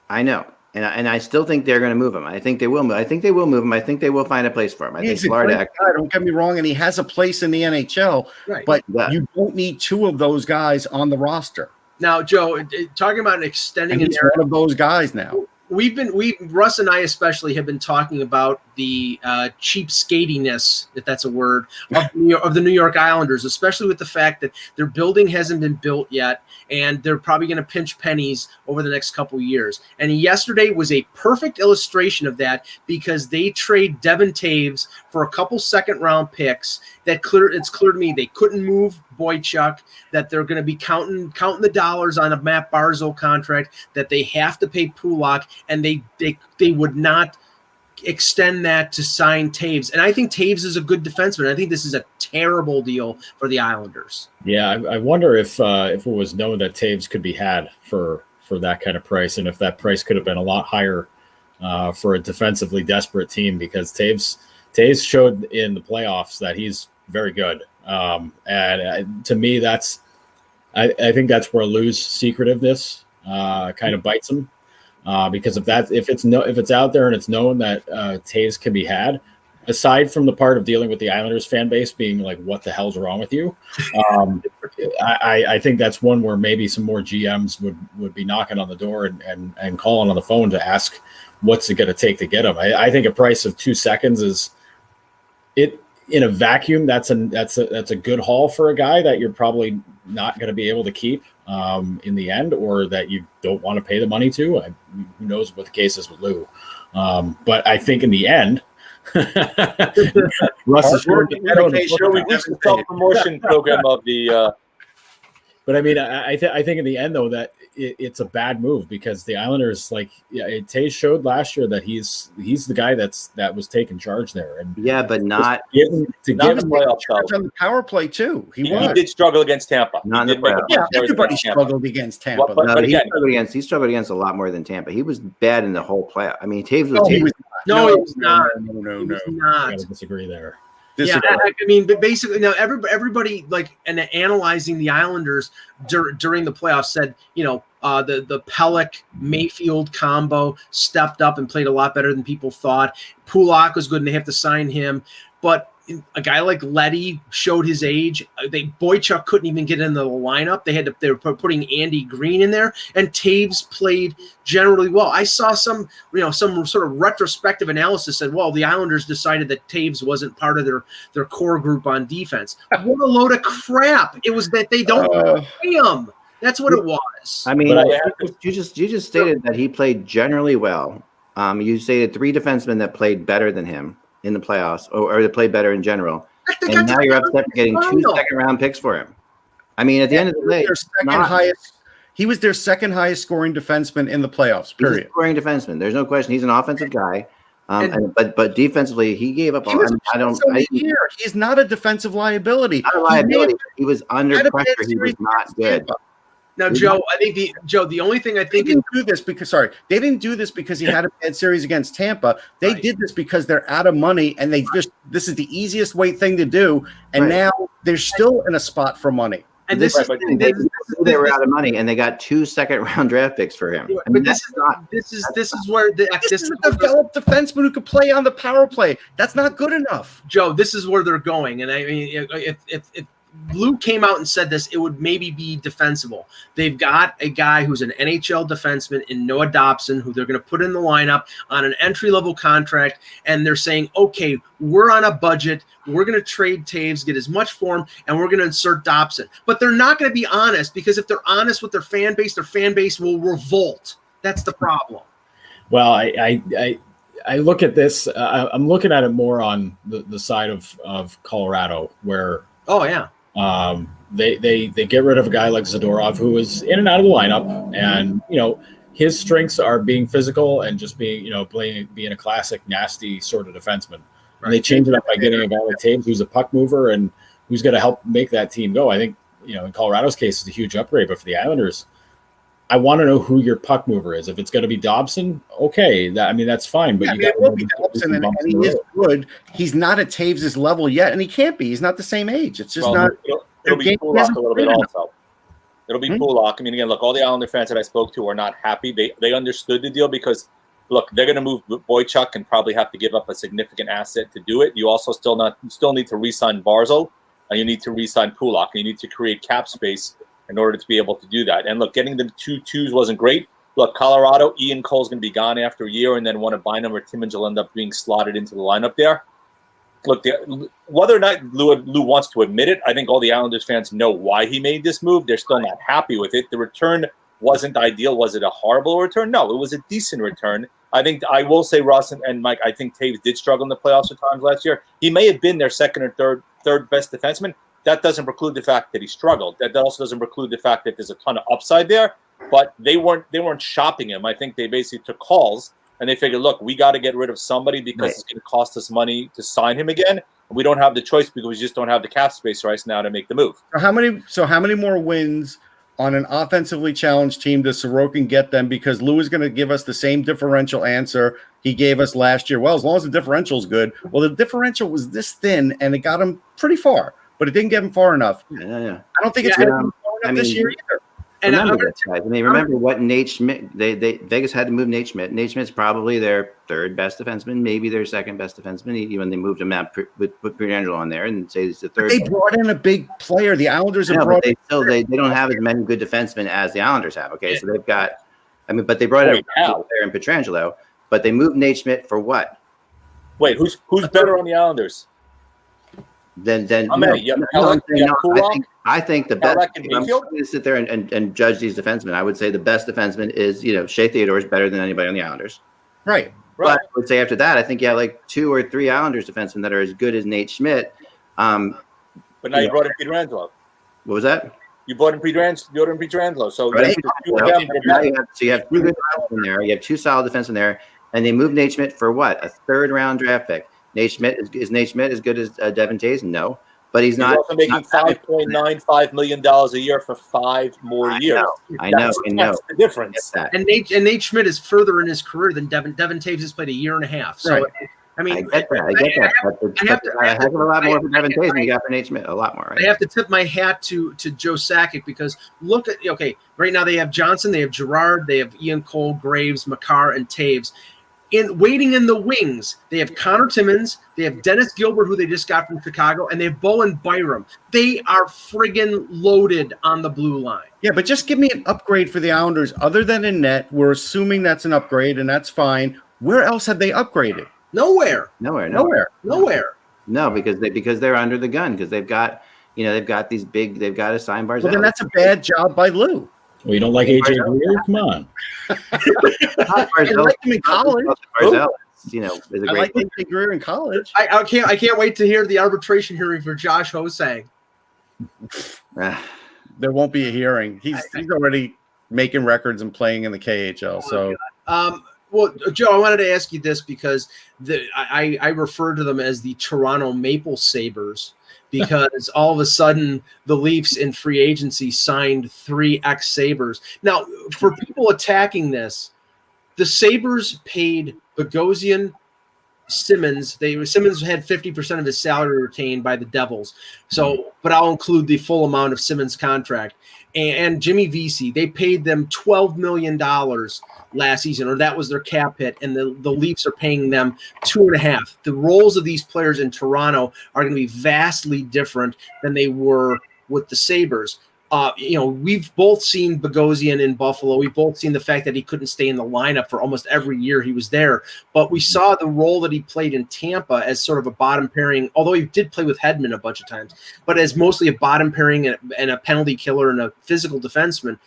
I know. And I still think they're going to move him. I think they will move. I think they will move him. I think they will find a place for him. I think Florida. Guy, don't get me wrong, and he has a place in the NHL. Right. But you don't need two of those guys on the roster. Now, Joe, talking about extending, and he's one of those guys now. Russ and I especially have been talking about the cheap skatiness, if that's a word, of the New York Islanders, especially with the fact that their building hasn't been built yet, and they're probably going to pinch pennies over the next couple of years. And yesterday was a perfect illustration of that because they trade Devon Toews for a couple second-round picks. It's clear to me they couldn't move Boychuk, that they're going to be counting the dollars on a Matt Barzal contract, that they have to pay Pulak, and they would not extend that to sign Toews. And I think Toews is a good defenseman. I think this is a terrible deal for the Islanders. Yeah, I wonder if it was known that Toews could be had for that kind of price, and if that price could have been a lot higher for a defensively desperate team, because Toews showed in the playoffs that he's very good. And to me, I think that's where Lou's secretiveness kind of bites him, because if it's out there and it's known that Toews can be had, aside from the part of dealing with the Islanders fan base being like, what the hell's wrong with you? I think that's one where maybe some more GMs would be knocking on the door and calling on the phone to ask what's it going to take to get him. I think a price of 2 seconds is it in a vacuum. That's a good haul for a guy that you're probably not going to be able to keep in the end, or that you don't want to pay the money to. Who knows what the case is with Lou. But I think in the end, Russ is we reached the self-promotion program of the. But I mean, I think in the end, though, that it's a bad move, because the Islanders, Toews showed last year that he's the guy that was taking charge there. And yeah, but not give him charge on the power play too. He did struggle against Tampa. Not in the playoffs. Yeah, everybody struggled against Tampa. But he struggled against a lot more than Tampa. He was bad in the whole playoff. I mean, Toews was. He was not. No. I gotta disagree there. Yeah, I mean, but basically, now everybody and analyzing the Islanders during the playoffs said, the Pelech Mayfield combo stepped up and played a lot better than people thought. Pulock was good, and they have to sign him, but a guy like Leddy showed his age. Boychuk couldn't even get into the lineup. They were putting Andy Green in there, and Toews played generally well. I saw some sort of retrospective analysis said, well, the Islanders decided that Toews wasn't part of their core group on defense. What a load of crap! It was that they don't pay him. That's what it was. I mean, you just stated that he played generally well. You stated 3 defensemen that played better than him in the playoffs, or they played better in general. And now you're upset for getting 2 second-round picks for him. I mean, at the end of the day, he was their second highest scoring defenseman in the playoffs. Period. He's a scoring defenseman. There's no question. He's an offensive guy. But defensively, he gave up. He's not a defensive liability. Not a liability. He was under pressure. He was not good. Now, Joe, I think the only thing I think they didn't do this because he had a bad series against Tampa. They did this because they're out of money, and this is the easiest thing to do. And now they're still in a spot for money. And they were out of money, and they got 2 second-round draft picks for him. But this is where this is a developed defenseman who could play on the power play. That's not good enough, Joe. This is where they're going, and I mean, if Lou came out and said this, it would maybe be defensible. They've got a guy who's an NHL defenseman in Noah Dobson, who they're going to put in the lineup on an entry-level contract, and they're saying, okay, we're on a budget. We're going to trade Toews, get as much for him, and we're going to insert Dobson. But they're not going to be honest, because if they're honest with their fan base will revolt. That's the problem. Well, I look at this. I'm looking at it more on the side of Colorado, where they get rid of a guy like Zadorov, who is in and out of the lineup, and his strengths are being physical and just being being a classic nasty sort of defenseman. And they change it up by getting a guy like Toews, who's a puck mover and who's going to help make that team go. I think in Colorado's case, it's a huge upgrade, but for the Islanders, I want to know who your puck mover is. If it's going to be Dobson, okay, that's fine. But it will be Dobson, and he is good. He's not at Toews' level yet, and he can't be. He's not the same age. It's just not. It'll be Pulock a little bit also. It'll be Pulock. I mean, again, look, all the Islander fans that I spoke to are not happy. They understood the deal because, look, they're going to move Boychuk and probably have to give up a significant asset to do it. You also still need to re-sign Barzal, and you need to re-sign Pulock, and you need to create cap space in order to be able to do that. And look, getting them 2 twos wasn't great. Look, Colorado, Ian Cole's going to be gone after a year, and then one of Bynum or Timmins will end up being slotted into the lineup there. Look, whether or not Lou wants to admit it, I think all the Islanders fans know why he made this move. They're still not happy with it. The return wasn't ideal. Was it a horrible return? No, it was a decent return. I think I will say, Ross and Mike, I think Toews did struggle in the playoffs at times last year. He may have been their second or third best defenseman. That doesn't preclude the fact that he struggled. That also doesn't preclude the fact that there's a ton of upside there. But they weren't shopping him. I think they basically took calls and they figured, look, we got to get rid of somebody because it's going to cost us money to sign him again. We don't have the choice because we just don't have the cap space right now to make the move. So how many more wins on an offensively challenged team does Sorokin get them? Because Lou is going to give us the same differential answer he gave us last year. Well, as long as the differential's good. Well, the differential was this thin, and it got him pretty far, but it didn't get him far enough. Yeah. I don't think it's going to be far enough this year either. And remember this, guys. Remember what Nate Schmidt. They Vegas had to move Nate Schmidt. Nate Schmidt's probably their third best defenseman, maybe their second best defenseman. Even they moved him out, put Pietrangelo on there, and say he's the third. They brought in a big player. The Islanders have brought. They don't have as many good defensemen as the Islanders have. Okay, so they've got. But they brought in a player in Pietrangelo. But they moved Nate Schmidt for what? Who's better on the Islanders? I think the best. I'm going to sit there and judge these defensemen. I would say the best defenseman is Shea Theodore is better than anybody on the Islanders. Right. But I would say after that, I think you have like 2 or 3 Islanders defensemen that are as good as Nate Schmidt. But now you brought in Pietrangelo. What was that? You brought in Pietrangelo. So you have 2 good defensemen there. You have 2 solid defensemen there, and they moved Nate Schmidt for what? A 3rd round draft pick. Nate Schmidt is Nate Schmidt as good as Devon Toews? No, but he's not. Also making $5.95 million a year for 5 more years. I know. That's the difference. And Nate Schmidt is further in his career than Devon Toews has played a year and a half. So, right. I get that. I have a lot more for Devon Toews than you got for Nate Schmidt. A lot more, right? I have to tip my hat to Joe Sakic because look at right now they have Johnson, they have Girard, they have Ian Cole, Graves, Makar, and Toews. Waiting in the wings, they have Connor Timmins, they have Dennis Gilbert, who they just got from Chicago, and they have Bowen Byram. They are friggin' loaded on the blue line. Yeah, but just give me an upgrade for the Islanders other than in net. We're assuming that's an upgrade, and that's fine. Where else have they upgraded? Nowhere. No, because they're under the gun because they've got a sign bars. Well, then that's a bad job by Lou. Well, you don't like AJ Greer? Come on. I liked him in college. I like AJ Greer in college. I can't wait to hear the arbitration hearing for Josh Hosang. There won't be a hearing. He's already making records and playing in the KHL. So, well, Joe, I wanted to ask you this because I refer to them as the Toronto Maple Sabres. Because all of a sudden the Leafs in free agency signed 3 ex-Sabres. Now, for people attacking this, the Sabres paid Bogosian, Simmons. Simmons had 50% of his salary retained by the Devils. So, but I'll include the full amount of Simmons' contract. And Jimmy Vesey, they paid them $12 million last season, or that was their cap hit, and the Leafs are paying them 2.5. The roles of these players in Toronto are going to be vastly different than they were with the Sabres. We've both seen Bogosian in Buffalo. We've both seen the fact that he couldn't stay in the lineup for almost every year he was there. But we saw the role that he played in Tampa as sort of a bottom pairing, although he did play with Hedman a bunch of times, but as mostly a bottom pairing and a penalty killer and a physical defenseman.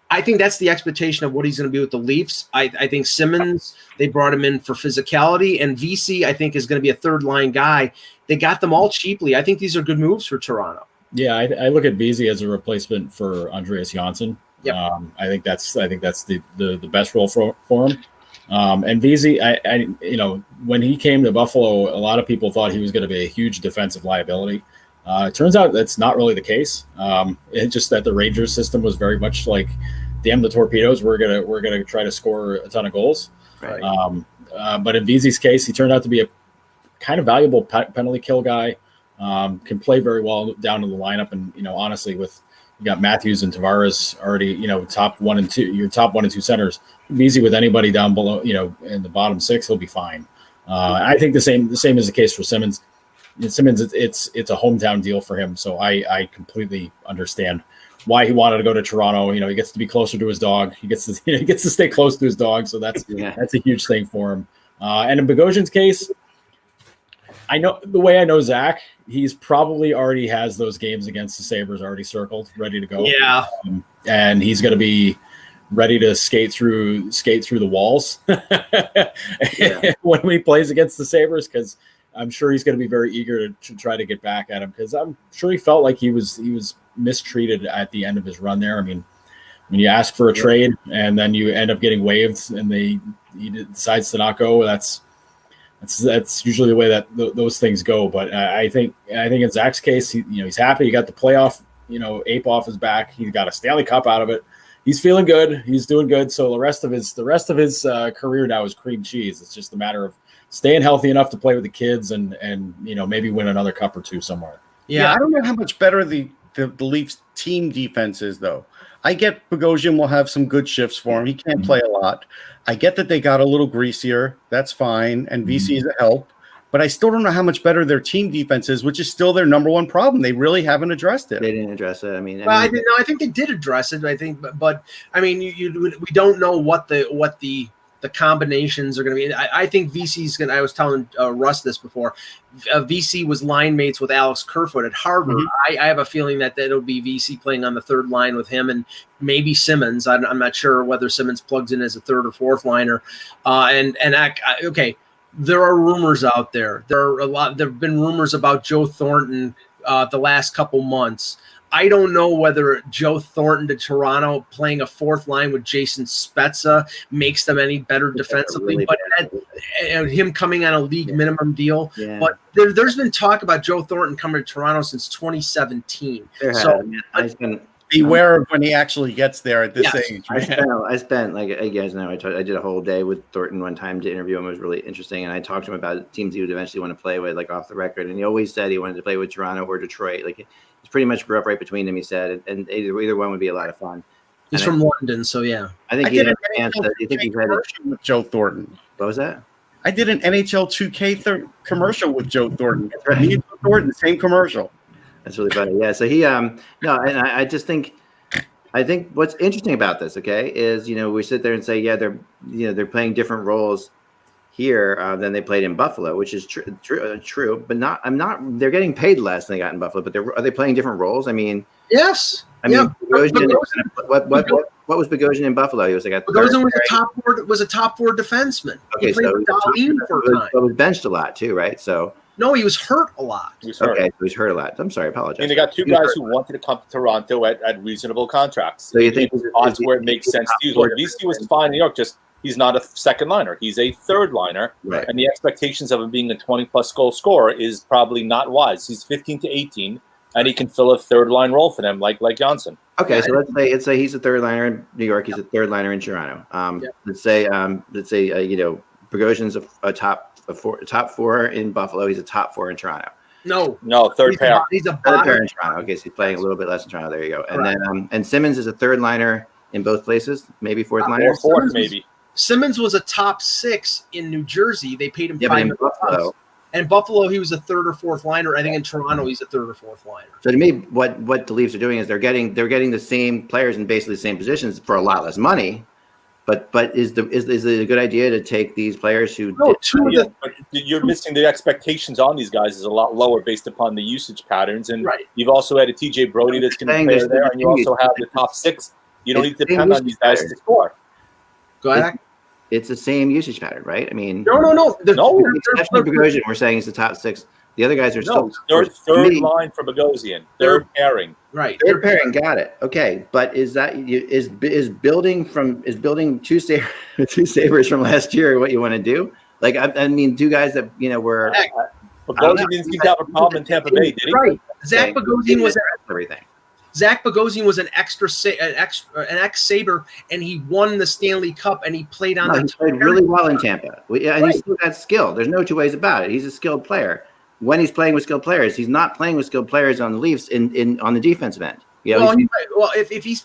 I think that's the expectation of what he's going to be with the Leafs. I think Simmons, they brought him in for physicality, and VC, I think, is going to be a third-line guy. They got them all cheaply. I think these are good moves for Toronto. Yeah, I look at Vesey as a replacement for Andreas Janssen. Yep. I think that's the best role for him. And Vesey, when he came to Buffalo, a lot of people thought he was going to be a huge defensive liability. It turns out that's not really the case. It's just that the Rangers system was very much like, damn the Torpedoes, we're gonna try to score a ton of goals. Right. But in Vesey's case, he turned out to be a kind of valuable penalty kill guy. Can play very well down in the lineup, and honestly, with you got Matthews and Tavares already, top 1 and 2, your top 1 and 2 centers. Vesey with anybody down below, in the bottom 6, he'll be fine. I think the same is the case for Simmons. Simmons, it's a hometown deal for him, so I completely understand why he wanted to go to Toronto. He gets to be closer to his dog. He gets to stay close to his dog, so that's a huge thing for him. And in Bogosian's case, I know Zach, he's probably already has those games against the Sabres already circled, ready to go. Yeah, and he's going to be ready to skate through the walls when he plays against the Sabres, because I'm sure he's going to be very eager to try to get back at him, because I'm sure he felt like he was mistreated at the end of his run there. I mean, when you ask for a trade and then you end up getting waived and he decides to not go, that's usually the way that those things go. But I think in Zach's case, he's happy. He got the playoff, ape off his back. He got a Stanley Cup out of it. he's feeling good. He's doing good. So the rest of his career now is cream cheese. It's just a matter of staying healthy enough to play with the kids and maybe win another cup or two somewhere. Yeah, I don't know how much better the Leafs team defense is, though. I get Bogosian will have some good shifts for him. He can't play a lot. I get that they got a little greasier. That's fine. And VC is a help. But I still don't know how much better their team defense is, which is still their number one problem. They really haven't addressed it. They didn't address it. I think they did address it. I think, but I mean, we don't know what the combinations are going to be. I think VC's going to, I was telling Russ this before, VC was line mates with Alex Kerfoot at Harvard. Mm-hmm. I have a feeling that it'll be VC playing on the third line with him and maybe Simmons. I'm not sure whether Simmons plugs in as a third or fourth liner. Okay, there are rumors out there. There have been rumors about Joe Thornton the last couple months. I don't know whether Joe Thornton to Toronto playing a fourth line with Jason Spezza makes them any better defensively, really, but him coming on a league minimum deal. Yeah. But there's been talk about Joe Thornton coming to Toronto since 2017. Beware of when he actually gets there at this age. I spent like you guys know, I did a whole day with Thornton one time to interview him. It was really interesting, and I talked to him about teams he would eventually want to play with, like off the record. And he always said he wanted to play with Toronto or Detroit. Like he pretty much grew up right between them. He said, and either one would be a lot of fun. He's from London, so yeah. I think he had a chance. I think he's had with Joe Thornton. What was that? I did an NHL 2K commercial with Joe Thornton. That's right. Me and Joe Thornton, same commercial. That's really funny. Yeah. So he and I just think what's interesting about this, okay, is we sit there and say, yeah, they're playing different roles here than they played in Buffalo, which is true, but they're getting paid less than they got in Buffalo, but are they playing different roles? I mean, yes. Bogosian, what was Bogosian in Buffalo? He was like Bogosian was a top four defenseman. Okay, he played with Dahlin for a time. But was benched a lot too, right? So. No, he was hurt a lot. So he's hurt a lot. I'm sorry, I apologize. And they got two guys who wanted to come to Toronto at reasonable contracts. So you think odds where it makes sense to use. VC was fine in New York, just he's not a second liner. He's a third liner. Right. And the expectations of him being a 20-plus goal scorer is probably not wise. He's 15 to 18, and he can fill a third line role for them like Johnson. Okay, so let's say he's a third liner in New York. He's a third liner in Toronto. Let's say Bogosian's a top four in Buffalo. He's a top four in Toronto. No, third pair. He's a third pair in Toronto. Okay, so he's playing a little bit less in Toronto. There you go. And then and Simmons is a third liner in both places, maybe fourth liner. Or fourth, maybe. Simmons was a top six in New Jersey. They paid him $5 million. Buffalo. And Buffalo, he was a third or fourth liner. I think in Toronto, he's a third or fourth liner. So to me, what the Leafs are doing is they're getting the same players in basically the same positions for a lot less money. But is it a good idea to take these players who? No, you're missing the expectations on these guys is a lot lower based upon the usage patterns, and you've also had a TJ Brody that's going to play there, and you also have the top six. You don't need to depend on these guys to score. Go ahead. It's the same usage pattern, right? I mean, no. Bogosian, we're saying is the top six. The other guys are still third line for Bogosian, third pairing. Right. Third pairing, got it. Okay, but is building two Sabres from last year what you want to do? Like I mean, two guys that were. Bogosian didn't seem to have a problem in Tampa Bay, did he? Right. Zach Bogosian was everything. Zach Bogosian was an ex-Sabre, and he won the Stanley Cup, and he played on. He played really well in Tampa, and he's still got skill. There's no two ways about it. He's a skilled player. When he's playing with skilled players, he's not playing with skilled players on the Leafs on the defensive end. If he's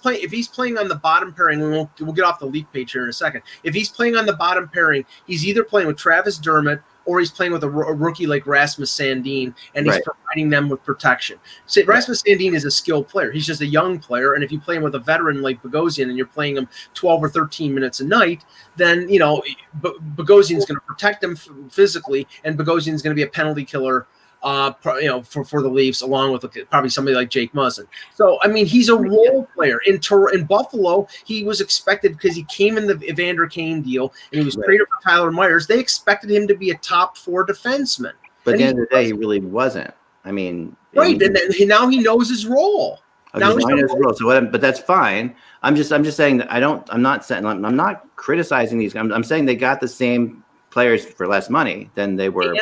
playing on the bottom pairing, we'll get off the Leaf page here in a second. If he's playing on the bottom pairing, he's either playing with Travis Dermott or he's playing with a rookie like Rasmus Sandin, and he's providing them with protection. So Rasmus Sandin is a skilled player. He's just a young player, and if you play him with a veteran like Bogosian and you're playing him 12 or 13 minutes a night, then Bogosian's going to protect them physically, and Bogosian's going to be a penalty killer. For the Leafs, along with probably somebody like Jake Muzzin. So I mean, he's a role player. In Buffalo, he was expected because he came in the Evander Kane deal and he was traded for Tyler Myers. They expected him to be a top four defenseman. But at the end of the day, he really wasn't. I mean, and now he knows his role. Now he knows his role. So but that's fine. I'm just saying that I'm not criticizing these. I'm saying they got the same players for less money than they were,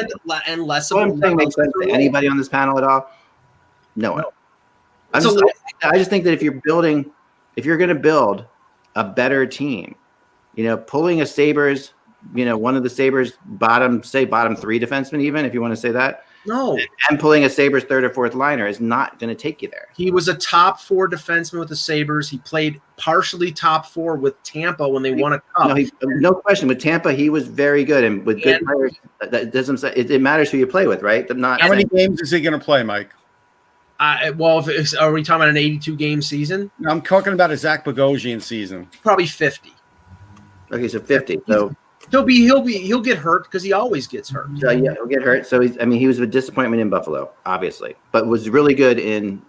and less. So I'm saying makes sense to anybody on this panel at all? No one. I just think that if you're going to build a better team. Pulling a Sabres, one of the Sabres bottom 3 defensemen, even if you want to say that. No. And pulling a Sabres third or fourth liner is not going to take you there. He was a top 4 defenseman with the Sabres. He played partially top 4 with Tampa when they won a cup. No question. With Tampa, he was very good. And with good players, that doesn't say it matters who you play with, right? How many games is he going to play, Mike? Are we talking about an 82-game season? No, I'm talking about a Zach Bogosian season. Probably 50. Okay, so 50. So he'll get hurt because he always gets hurt. So yeah, he'll get hurt. So he was a disappointment in Buffalo, obviously, but was really good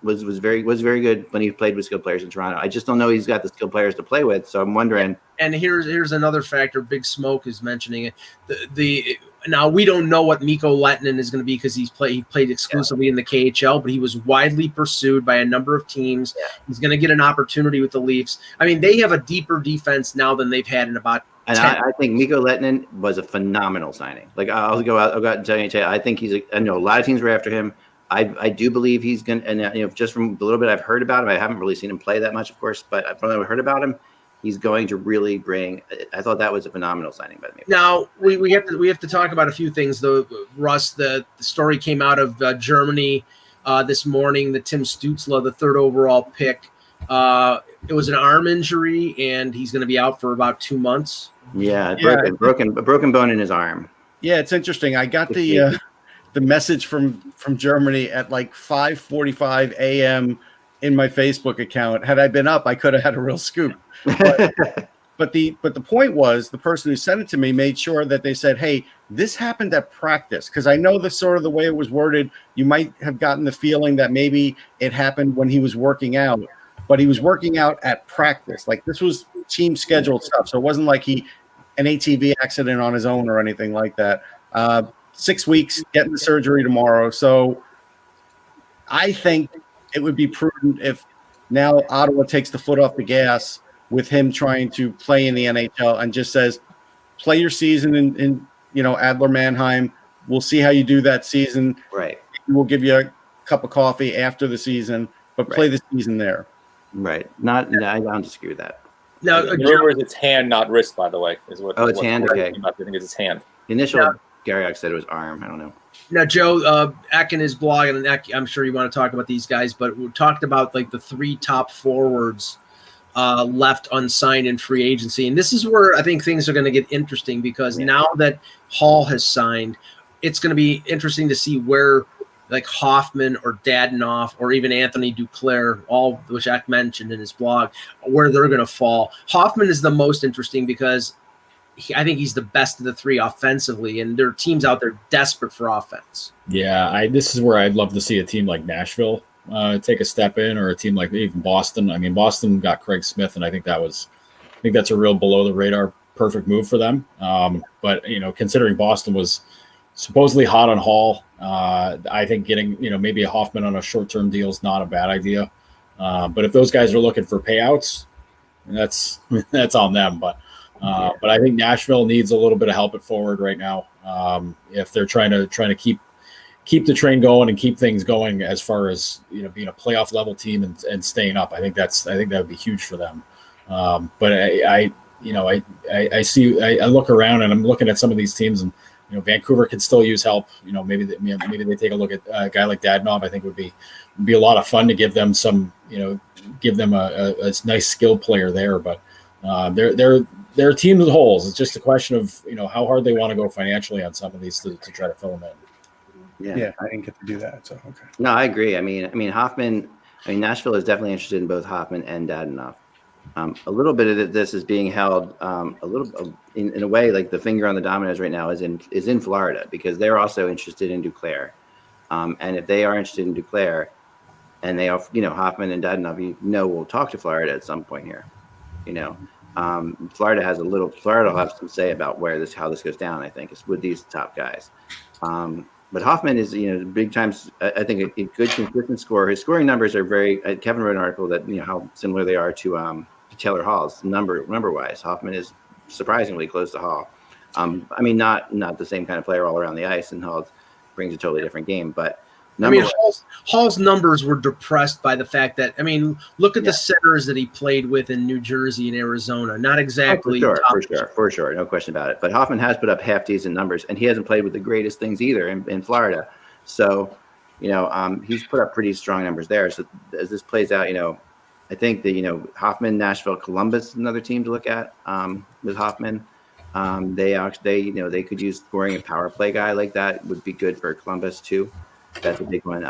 was very good when he played with skilled players in Toronto. I just don't know he's got the skilled players to play with. So I'm wondering. And here's another factor. Big Smoke is mentioning it. Now we don't know what Mikko Lehtinen is going to be because he played exclusively in the KHL, but he was widely pursued by a number of teams. Yeah. He's going to get an opportunity with the Leafs. I mean, they have a deeper defense now than they've had in about. And I think Mikko Lehtinen was a phenomenal signing. Like I'll go out and tell you, I think I know a lot of teams were after him. I do believe he's going to, and just from the little bit I've heard about him, I haven't really seen him play that much, of course, but from what I've heard about him, he's going to really bring. I thought that was a phenomenal signing by me. Now we have to talk about a few things though, Russ. The story came out of Germany this morning. The Tim Stützle, the 3rd overall pick, it was an arm injury, and he's going to be out for about 2 months. Yeah, a broken bone in his arm. Yeah, it's interesting. I got the message from Germany at like 5:45 a.m. in my Facebook account. Had I been up, I could have had a real scoop. But the point was, the person who sent it to me made sure that they said, "Hey, this happened at practice," because I know the sort of the way it was worded. You might have gotten the feeling that maybe it happened when he was working out, but he was working out at practice. Like this was team scheduled stuff, so it wasn't like an ATV accident on his own or anything like that. 6 weeks, getting the surgery tomorrow. So I think it would be prudent if now Ottawa takes the foot off the gas with him trying to play in the NHL and just says, play your season in Adler Mannheim. We'll see how you do that season. Right. We'll give you a cup of coffee after the season, but play the season there. Right. I don't disagree with that. No, the rumor is it's hand, not wrist, by the way. It's hand? Okay. I think it's his hand. The initial Garriock said it was arm. I don't know. Now, Joe, Eck in his blog, and Eck, I'm sure you want to talk about these guys, but we talked about like the 3 top forwards left unsigned in free agency. And this is where I think things are going to get interesting because now that Hall has signed, it's going to be interesting to see where like Hoffman or Dadonov or even Anthony Duclair, all which Eck mentioned in his blog, where they're going to fall. Hoffman is the most interesting because I think he's the best of the 3 offensively, and there are teams out there desperate for offense. Yeah, this is where I'd love to see a team like Nashville take a step in, or a team like even Boston. I mean, Boston got Craig Smith, and I think that's a real below the radar perfect move for them. But considering Boston was supposedly hot on Hall, I think getting maybe a Hoffman on a short-term deal is not a bad idea. But if those guys are looking for payouts, that's on them. But I think Nashville needs a little bit of help at forward right now. If they're trying to keep the train going and keep things going as far as being a playoff level team and staying up, I think that would be huge for them. But I look around and I'm looking at some of these teams, and Vancouver could still use help. Maybe they take a look at a guy like Dadonov. I think would be a lot of fun to give them some a nice skill player there. But they're teams with holes. It's just a question of how hard they want to go financially on some of these to try to fill them in. Yeah, I didn't get to do that. So okay. No, I agree. I mean Hoffman. Nashville is definitely interested in both Hoffman and Dadonov. A little bit of this is being held in a way like the finger on the dominoes right now is in Florida, because they're also interested in Duclair. And if they are interested in Duclair, and they are Hoffman and Dadonov, will talk to Florida at some point here. Florida will have some say about how this goes down. I think is with these top guys. But Hoffman is, big times. I think a good consistent scorer. His scoring numbers are very. Kevin wrote an article that how similar they are to Taylor Hall's number wise. Hoffman is surprisingly close to Hall. Not the same kind of player all around the ice, and Hall brings a totally different game. But Hall's numbers were depressed by the fact that, look at the centers that he played with in New Jersey and Arizona. Not exactly. For sure. No question about it. But Hoffman has put up half decent numbers, and he hasn't played with the greatest things either in Florida. So, he's put up pretty strong numbers there. So as this plays out, I think that, Hoffman, Nashville, Columbus is another team to look at with Hoffman. They could use scoring a power play guy like that would be good for Columbus too. That's a big one.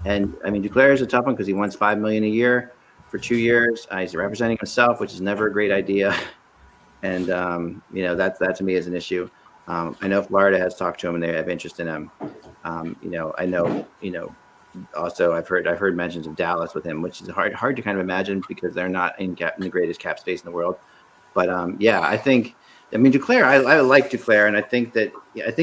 Duclair is a tough one because he wants $5 million a year for 2 years. He's representing himself, which is never a great idea. And that to me is an issue. I know Florida has talked to him and they have interest in him. I know. Also, I've heard mentions of Dallas with him, which is hard to kind of imagine because they're not in the greatest cap space in the world. But I think. Duclair, I like Duclair, and I think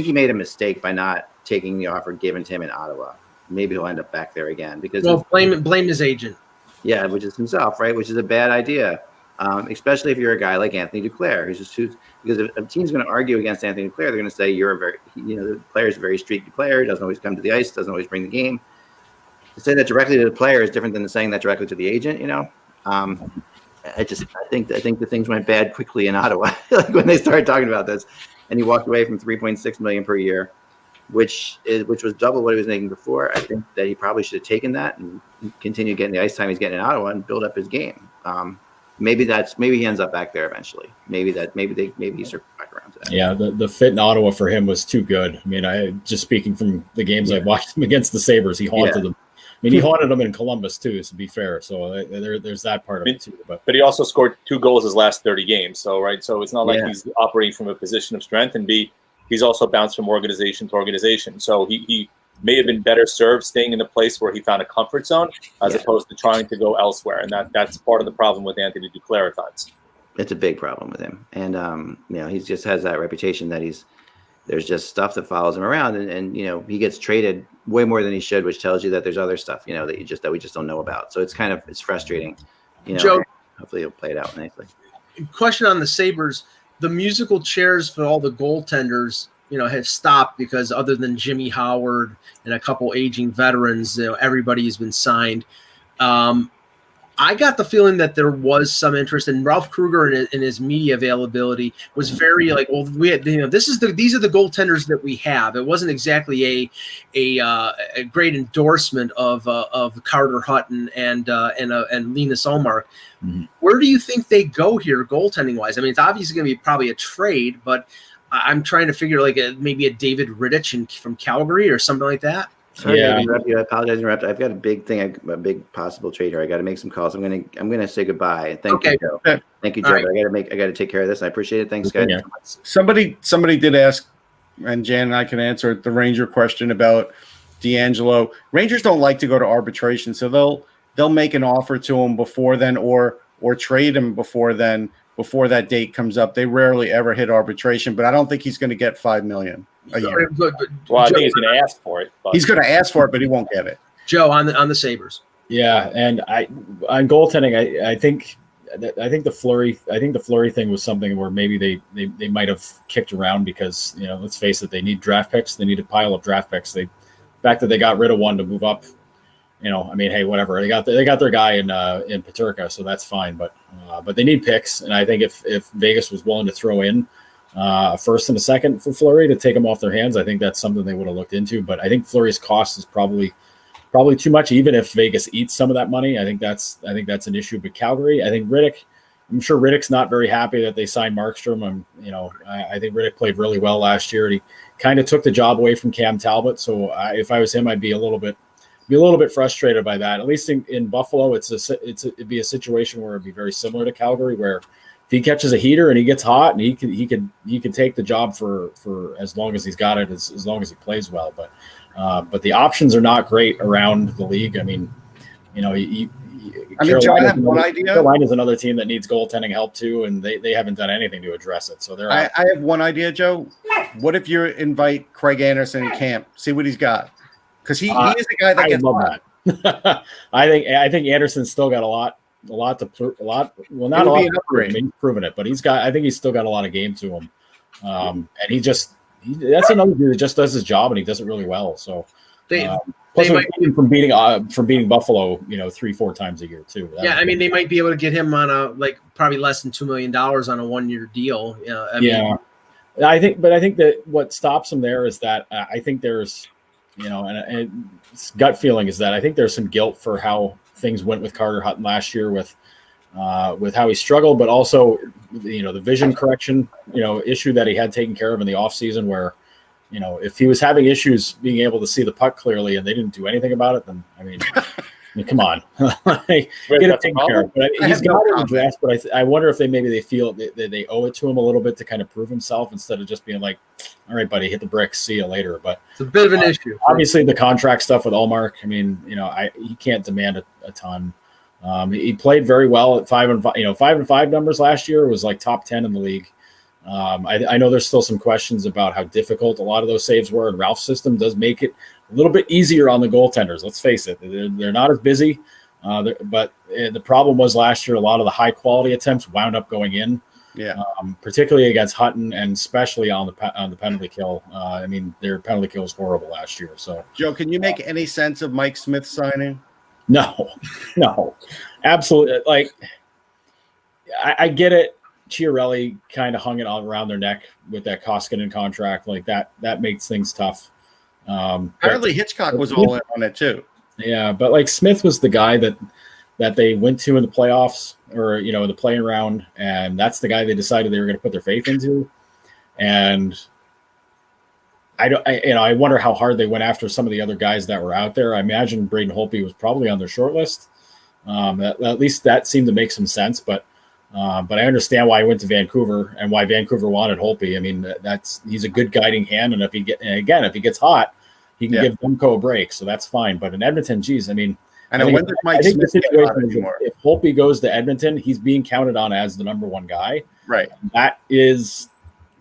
he made a mistake by not taking the offer given to him in Ottawa. Maybe he'll end up back there again because blame his agent. Yeah, which is himself, right? Which is a bad idea, especially if you're a guy like Anthony Duclair, because if a team's going to argue against Anthony Duclair, they're going to say the player's a very streaky player, doesn't always come to the ice, doesn't always bring the game. To say that directly to the player is different than saying that directly to the agent. I think the things went bad quickly in Ottawa, like when they started talking about this, and he walked away from $3.6 million per year, which was double what he was making before. I think that he probably should have taken that and continue getting the ice time he's getting in Ottawa and build up his game. Maybe he ends up back there eventually. Maybe he circles back around to that. Yeah, the fit in Ottawa for him was too good. I just speaking from the games I've watched him against the Sabres, he haunted them. He haunted them in Columbus too, to be fair. So there's that part of it too. But he also scored 2 goals his last 30 games. So so it's not like he's operating from a position of strength. And B, he's also bounced from organization to organization. So he may have been better served staying in the place where he found a comfort zone as opposed to trying to go elsewhere. And that's part of the problem with Anthony Duclair at times. It's a big problem with him, and he just has that reputation that there's just stuff that follows him around, and he gets traded way more than he should, which tells you that there's other stuff that we just don't know about. So it's frustrating. Joe, hopefully he'll play it out nicely. Question on the Sabres: the musical chairs for all the goaltenders, have stopped because other than Jimmy Howard and a couple aging veterans, everybody has been signed. I got the feeling that there was some interest, and Ralph Kruger in his media availability was very we had, these are the goaltenders that we have. It wasn't exactly a great endorsement of Carter Hutton and Linus Ullmark. Mm-hmm. Where do you think they go here, goaltending wise? It's obviously going to be probably a trade, but I'm trying to figure maybe a David Rittich from Calgary or something like that. Sorry, I apologize. I've got a big thing, a big possible trade here. I got to make some calls. I'm gonna say goodbye. Thank you, Joe. Okay. Thank you, Joe. Right. I got to take care of this. I appreciate it. Thanks, guys. Yeah. Somebody did ask, and Jan and I can answer the Ranger question about D'Angelo. Rangers don't like to go to arbitration, so they'll make an offer to him before then, or trade him before then. Before that date comes up, they rarely ever hit arbitration. But I don't think he's going to get $5 million a year. Well, I think he's going to ask for it. He's going to ask for it, but he won't get it. Joe, on the Sabres. Yeah, and on goaltending, I think the Fleury thing was something where maybe they might have kicked around because let's face it, they need draft picks. They need a pile of draft picks. The fact that they got rid of one to move up. Hey, whatever. They got their guy in Peterka, so that's fine. But they need picks, and I think if Vegas was willing to throw in a first and a second for Fleury to take him off their hands, I think that's something they would have looked into. But I think Fleury's cost is probably too much, even if Vegas eats some of that money. I think that's an issue. But Calgary, I think Rittich. I'm sure Rittich's not very happy that they signed Markstrom. I think Rittich played really well last year, and he kind of took the job away from Cam Talbot. So if I was him, I'd be a little bit frustrated by that. At least in Buffalo, it'd be a situation where it'd be very similar to Calgary, where if he catches a heater and he gets hot, and he could take the job for as long as he's got it, as long as he plays well. But the options are not great around the league. Joe, I have one idea. Carolina's another team that needs goaltending help too, and they haven't done anything to address it. So I have one idea, Joe. What if you invite Craig Anderson in camp, see what he's got? Because he is the guy that gets hot. That. I think Anderson's still got a lot. Well, not a lot. He's proven it, but I think he's still got a lot of game to him. And that's another dude that just does his job and he does it really well. So Plus, from beating Buffalo, 3-4 times a year too. I mean, they might be able to get him on probably less than $2 million on a 1-year deal. I think that what stops him there is that I think there's, and it's gut feeling is that I think there's some guilt for how things went with Carter Hutton last year with how he struggled, but also, the vision correction, issue that he had taken care of in the offseason where, if he was having issues being able to see the puck clearly and they didn't do anything about it, then, I mean, come on. Get it taken care of. But he's got it addressed, but I wonder if they feel that they owe it to him a little bit to kind of prove himself instead of just being like, all right, buddy, hit the bricks, see you later. But it's a bit of an issue. Obviously, the contract stuff with Allmark, I mean, he can't demand a ton. He played very well at 5 and 5. 5 and 5 numbers last year was like top 10 in the league. I know there's still some questions about how difficult a lot of those saves were, and Ralph's system does make it a little bit easier on the goaltenders. Let's face it, they're not as busy, but the problem was last year a lot of the high quality attempts wound up going in. Yeah, particularly against Hutton and especially on the penalty kill. I mean, their penalty kill was horrible last year. So, Joe, can you make any sense of Mike Smith signing? No, absolutely. Like, I get it. Chiarelli kind of hung it all around their neck with that Koskinen contract. Like that makes things tough. Apparently Hitchcock was all in on it too. Yeah, but like Smith was the guy that they went to in the playoffs or, in the playing round. And that's the guy they decided they were going to put their faith into. And I wonder how hard they went after some of the other guys that were out there. I imagine Braden Holtby was probably on their short list. At least that seemed to make some sense, but I understand why he went to Vancouver and why Vancouver wanted Holtby. I mean, he's a good guiding hand, and if he gets hot, he can give Demko a break, so that's fine. But in Edmonton, geez, I mean, I think the situation is if Holtby goes to Edmonton, he's being counted on as the number one guy. Right. That is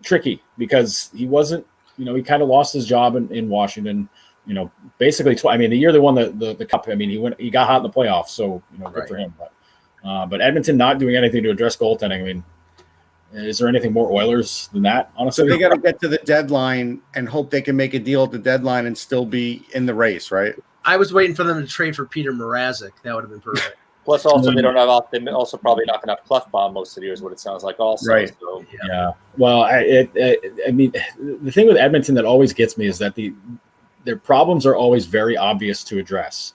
tricky because he wasn't. He kind of lost his job in Washington. Basically, the year they won the cup. I mean, he got hot in the playoffs, so good for him. But Edmonton not doing anything to address goaltending. I mean, is there anything more Oilers than that? Honestly, so they got to get to the deadline and hope they can make a deal at the deadline and still be in the race, right? I was waiting for them to trade for Peter Mrazek. That would have been perfect. Plus, also they don't have. They're also probably not going to have Clefbaum most of the year, is what it sounds like. Also, right? So. Yeah. Well, I mean, the thing with Edmonton that always gets me is that their problems are always very obvious to address,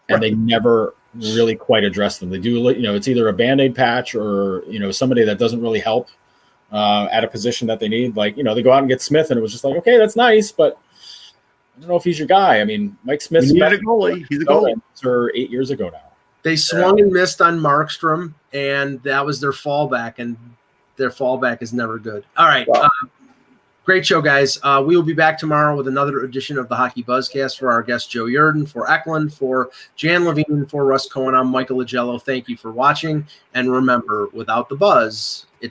and they never really quite address them. They do, it's either a Band-Aid patch or somebody that doesn't really help at a position that they need. Like they go out and get Smith, and it was just like, okay, that's nice, but I don't know if he's your guy. I mean, Mike Smith's a goalie. He's a goalie. 8 years ago now. They swung and missed on Markstrom, and that was their fallback, and their fallback is never good. All right. Wow. Great show, guys. We will be back tomorrow with another edition of the Hockey Buzzcast for our guest Joe Yerdon, for Eklund, for Jan Levine, for Russ Cohen. I'm Michael Agello. Thank you for watching. And remember, without the buzz, it's